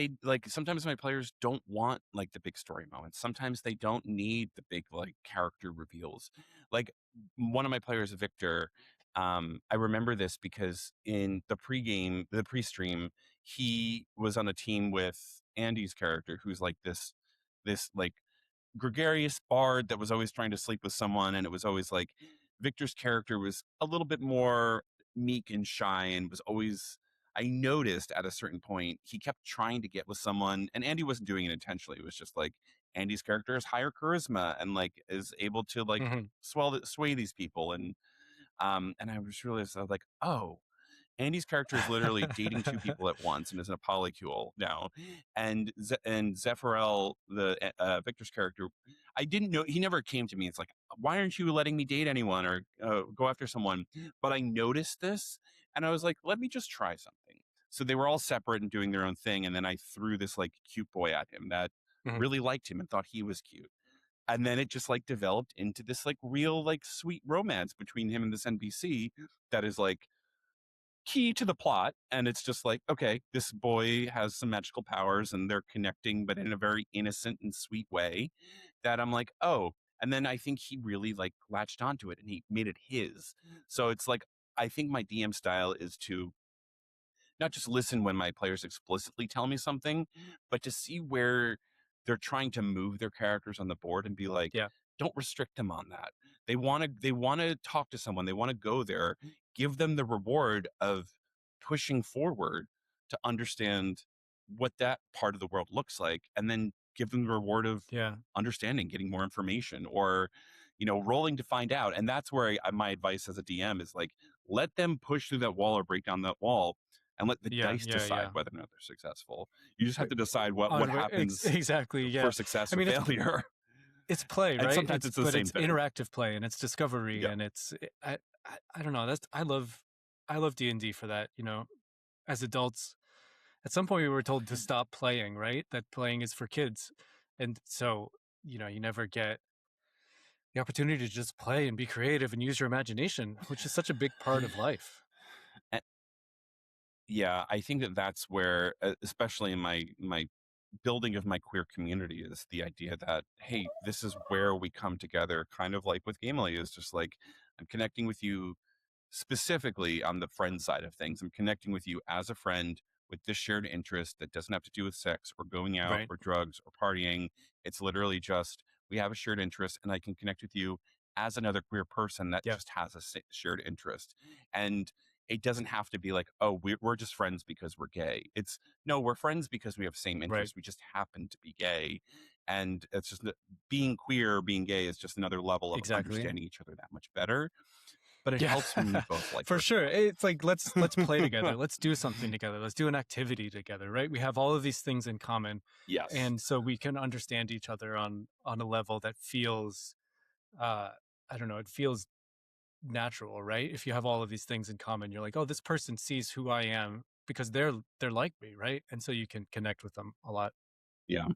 sometimes my players don't want like the big story moments. Sometimes they don't need the big like character reveals. Like one of my players, Victor, I remember this because in the pre-stream, he was on a team with Andy's character, who's like this like gregarious bard that was always trying to sleep with someone, and it was always like Victor's character was a little bit more meek and shy and was always, I noticed at a certain point he kept trying to get with someone, and Andy wasn't doing it intentionally. It was just like Andy's character has higher charisma and like is able to like Hmm. sway these people, and I was realized, I was like, oh, Andy's character is literally dating two people at once and is in a polycule now. And Zephyrel, the Victor's character, I didn't know, he never came to me. It's like, why aren't you letting me date anyone or go after someone? But I noticed this, and I was like, let me just try something. So they were all separate and doing their own thing, and then I threw this like cute boy at him that Hmm. really liked him and thought he was cute. And then it just like developed into this like real like sweet romance between him and this NPC that is like key to the plot. And it's just like, okay, this boy has some magical powers and they're connecting, but in a very innocent and sweet way that I'm like, oh. And then I think he really like latched onto it and he made it his. So it's like, I think my DM style is to not just listen when my players explicitly tell me something, but to see where they're trying to move their characters on the board and be like, Yeah, don't restrict them on that. They want to talk to someone, they want to go there, give them the reward of pushing forward to understand what that part of the world looks like, and then give them the reward of yeah, understanding, getting more information, or rolling to find out. And that's where my advice as a DM is like, let them push through that wall or break down that wall and let the yeah, dice yeah, decide yeah. whether or not they're successful. You just have to decide what happens Exactly. for Yeah. success I or mean, failure. it's play, And right? sometimes it's the But same it's thing. interactive play and it's discovery Yeah. and I don't know. I love D&D for that, you know. As adults, at some point we were told to stop playing, right? That playing is for kids. And so, you know, you never get the opportunity to just play and be creative and use your imagination, which is such a big part of life. And yeah, I think that that's where, especially in my building of my queer community, is the idea that, hey, this is where we come together, kind of like with Gamely, is just like, I'm connecting with you specifically on the friend side of things. I'm connecting with you as a friend with this shared interest that doesn't have to do with sex or going out Right. or drugs or partying. It's literally just, we have a shared interest, and I can connect with you as another queer person that Yeah. just has a shared interest. And it doesn't have to be like, oh, we're just friends because we're gay. It's no, we're friends because we have same Right. interests. We just happen to be gay. And it's just being queer, being gay is just another level of Exactly. understanding each other that much better, but it Yeah. helps when we both like For our sure. stuff. It's like let's play together. Let's do something together. Let's do an activity together, right? We have all of these things in common. Yes. And so we can understand each other on a level that feels uh I don't know, it feels natural, right? If you have all of these things in common, you're like, "Oh, this person sees who I am because they're like me," right? And so you can connect with them a lot. Yeah.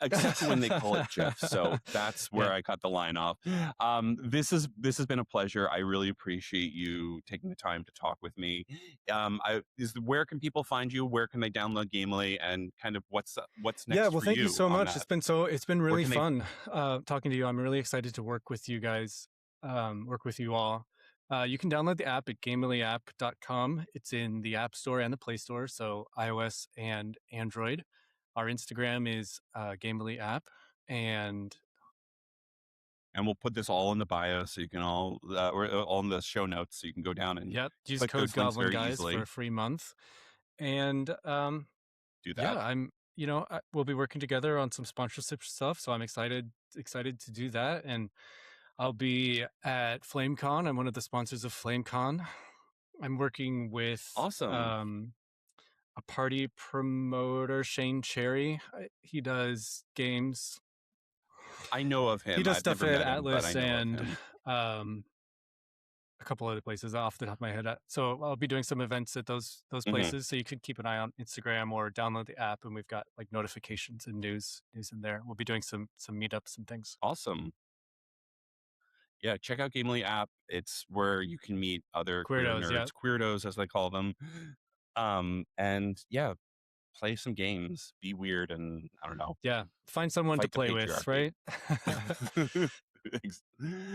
Except for when they call it Jeff. So that's where Yeah. I cut the line off. This has been a pleasure. I really appreciate you taking the time to talk with me. Where can people find you? Where can they download Gamely? And kind of what's Yeah, next well, for thank you you so on much. that? It's been Where really can they? fun talking to you. I'm really excited to work with you guys, work with you all. You can download the app at gamilyapp.com. It's in the App Store and the Play Store, so iOS and Android. Our Instagram is Gamily App, and And we'll put this all in the bio so you can or all in the show notes so you can go down and yep, use click code those links Goblin very Guys for a easily. free month. And Do yeah, that. we'll be working together on some sponsorship stuff, so I'm excited to do that. And I'll be at FlameCon. I'm one of the sponsors of FlameCon. I'm working with Awesome. a party promoter, Shane Cherry. He does games. I know of He him. does I've stuff never at met him, but I Atlas know of and him. um, a couple other places off the top of my head. So I'll be doing some events at those Hmm. places. So you can keep an eye on Instagram or download the app, and we've got like notifications and news in there. We'll be doing some meetups and things. Awesome. Yeah, check out Gamely App. It's where you can meet other queer Queerdos, nerds, yeah, queerdos as they call them. And yeah, play some games, be weird, and I don't know, yeah. Find someone to fight the play with, patriarchy. right? Ex-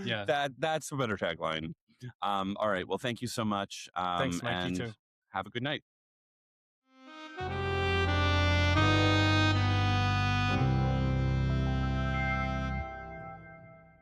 Yeah. that's a better tagline. All right. Well, thank you so much. Thanks, Mike. You And too. have a good night.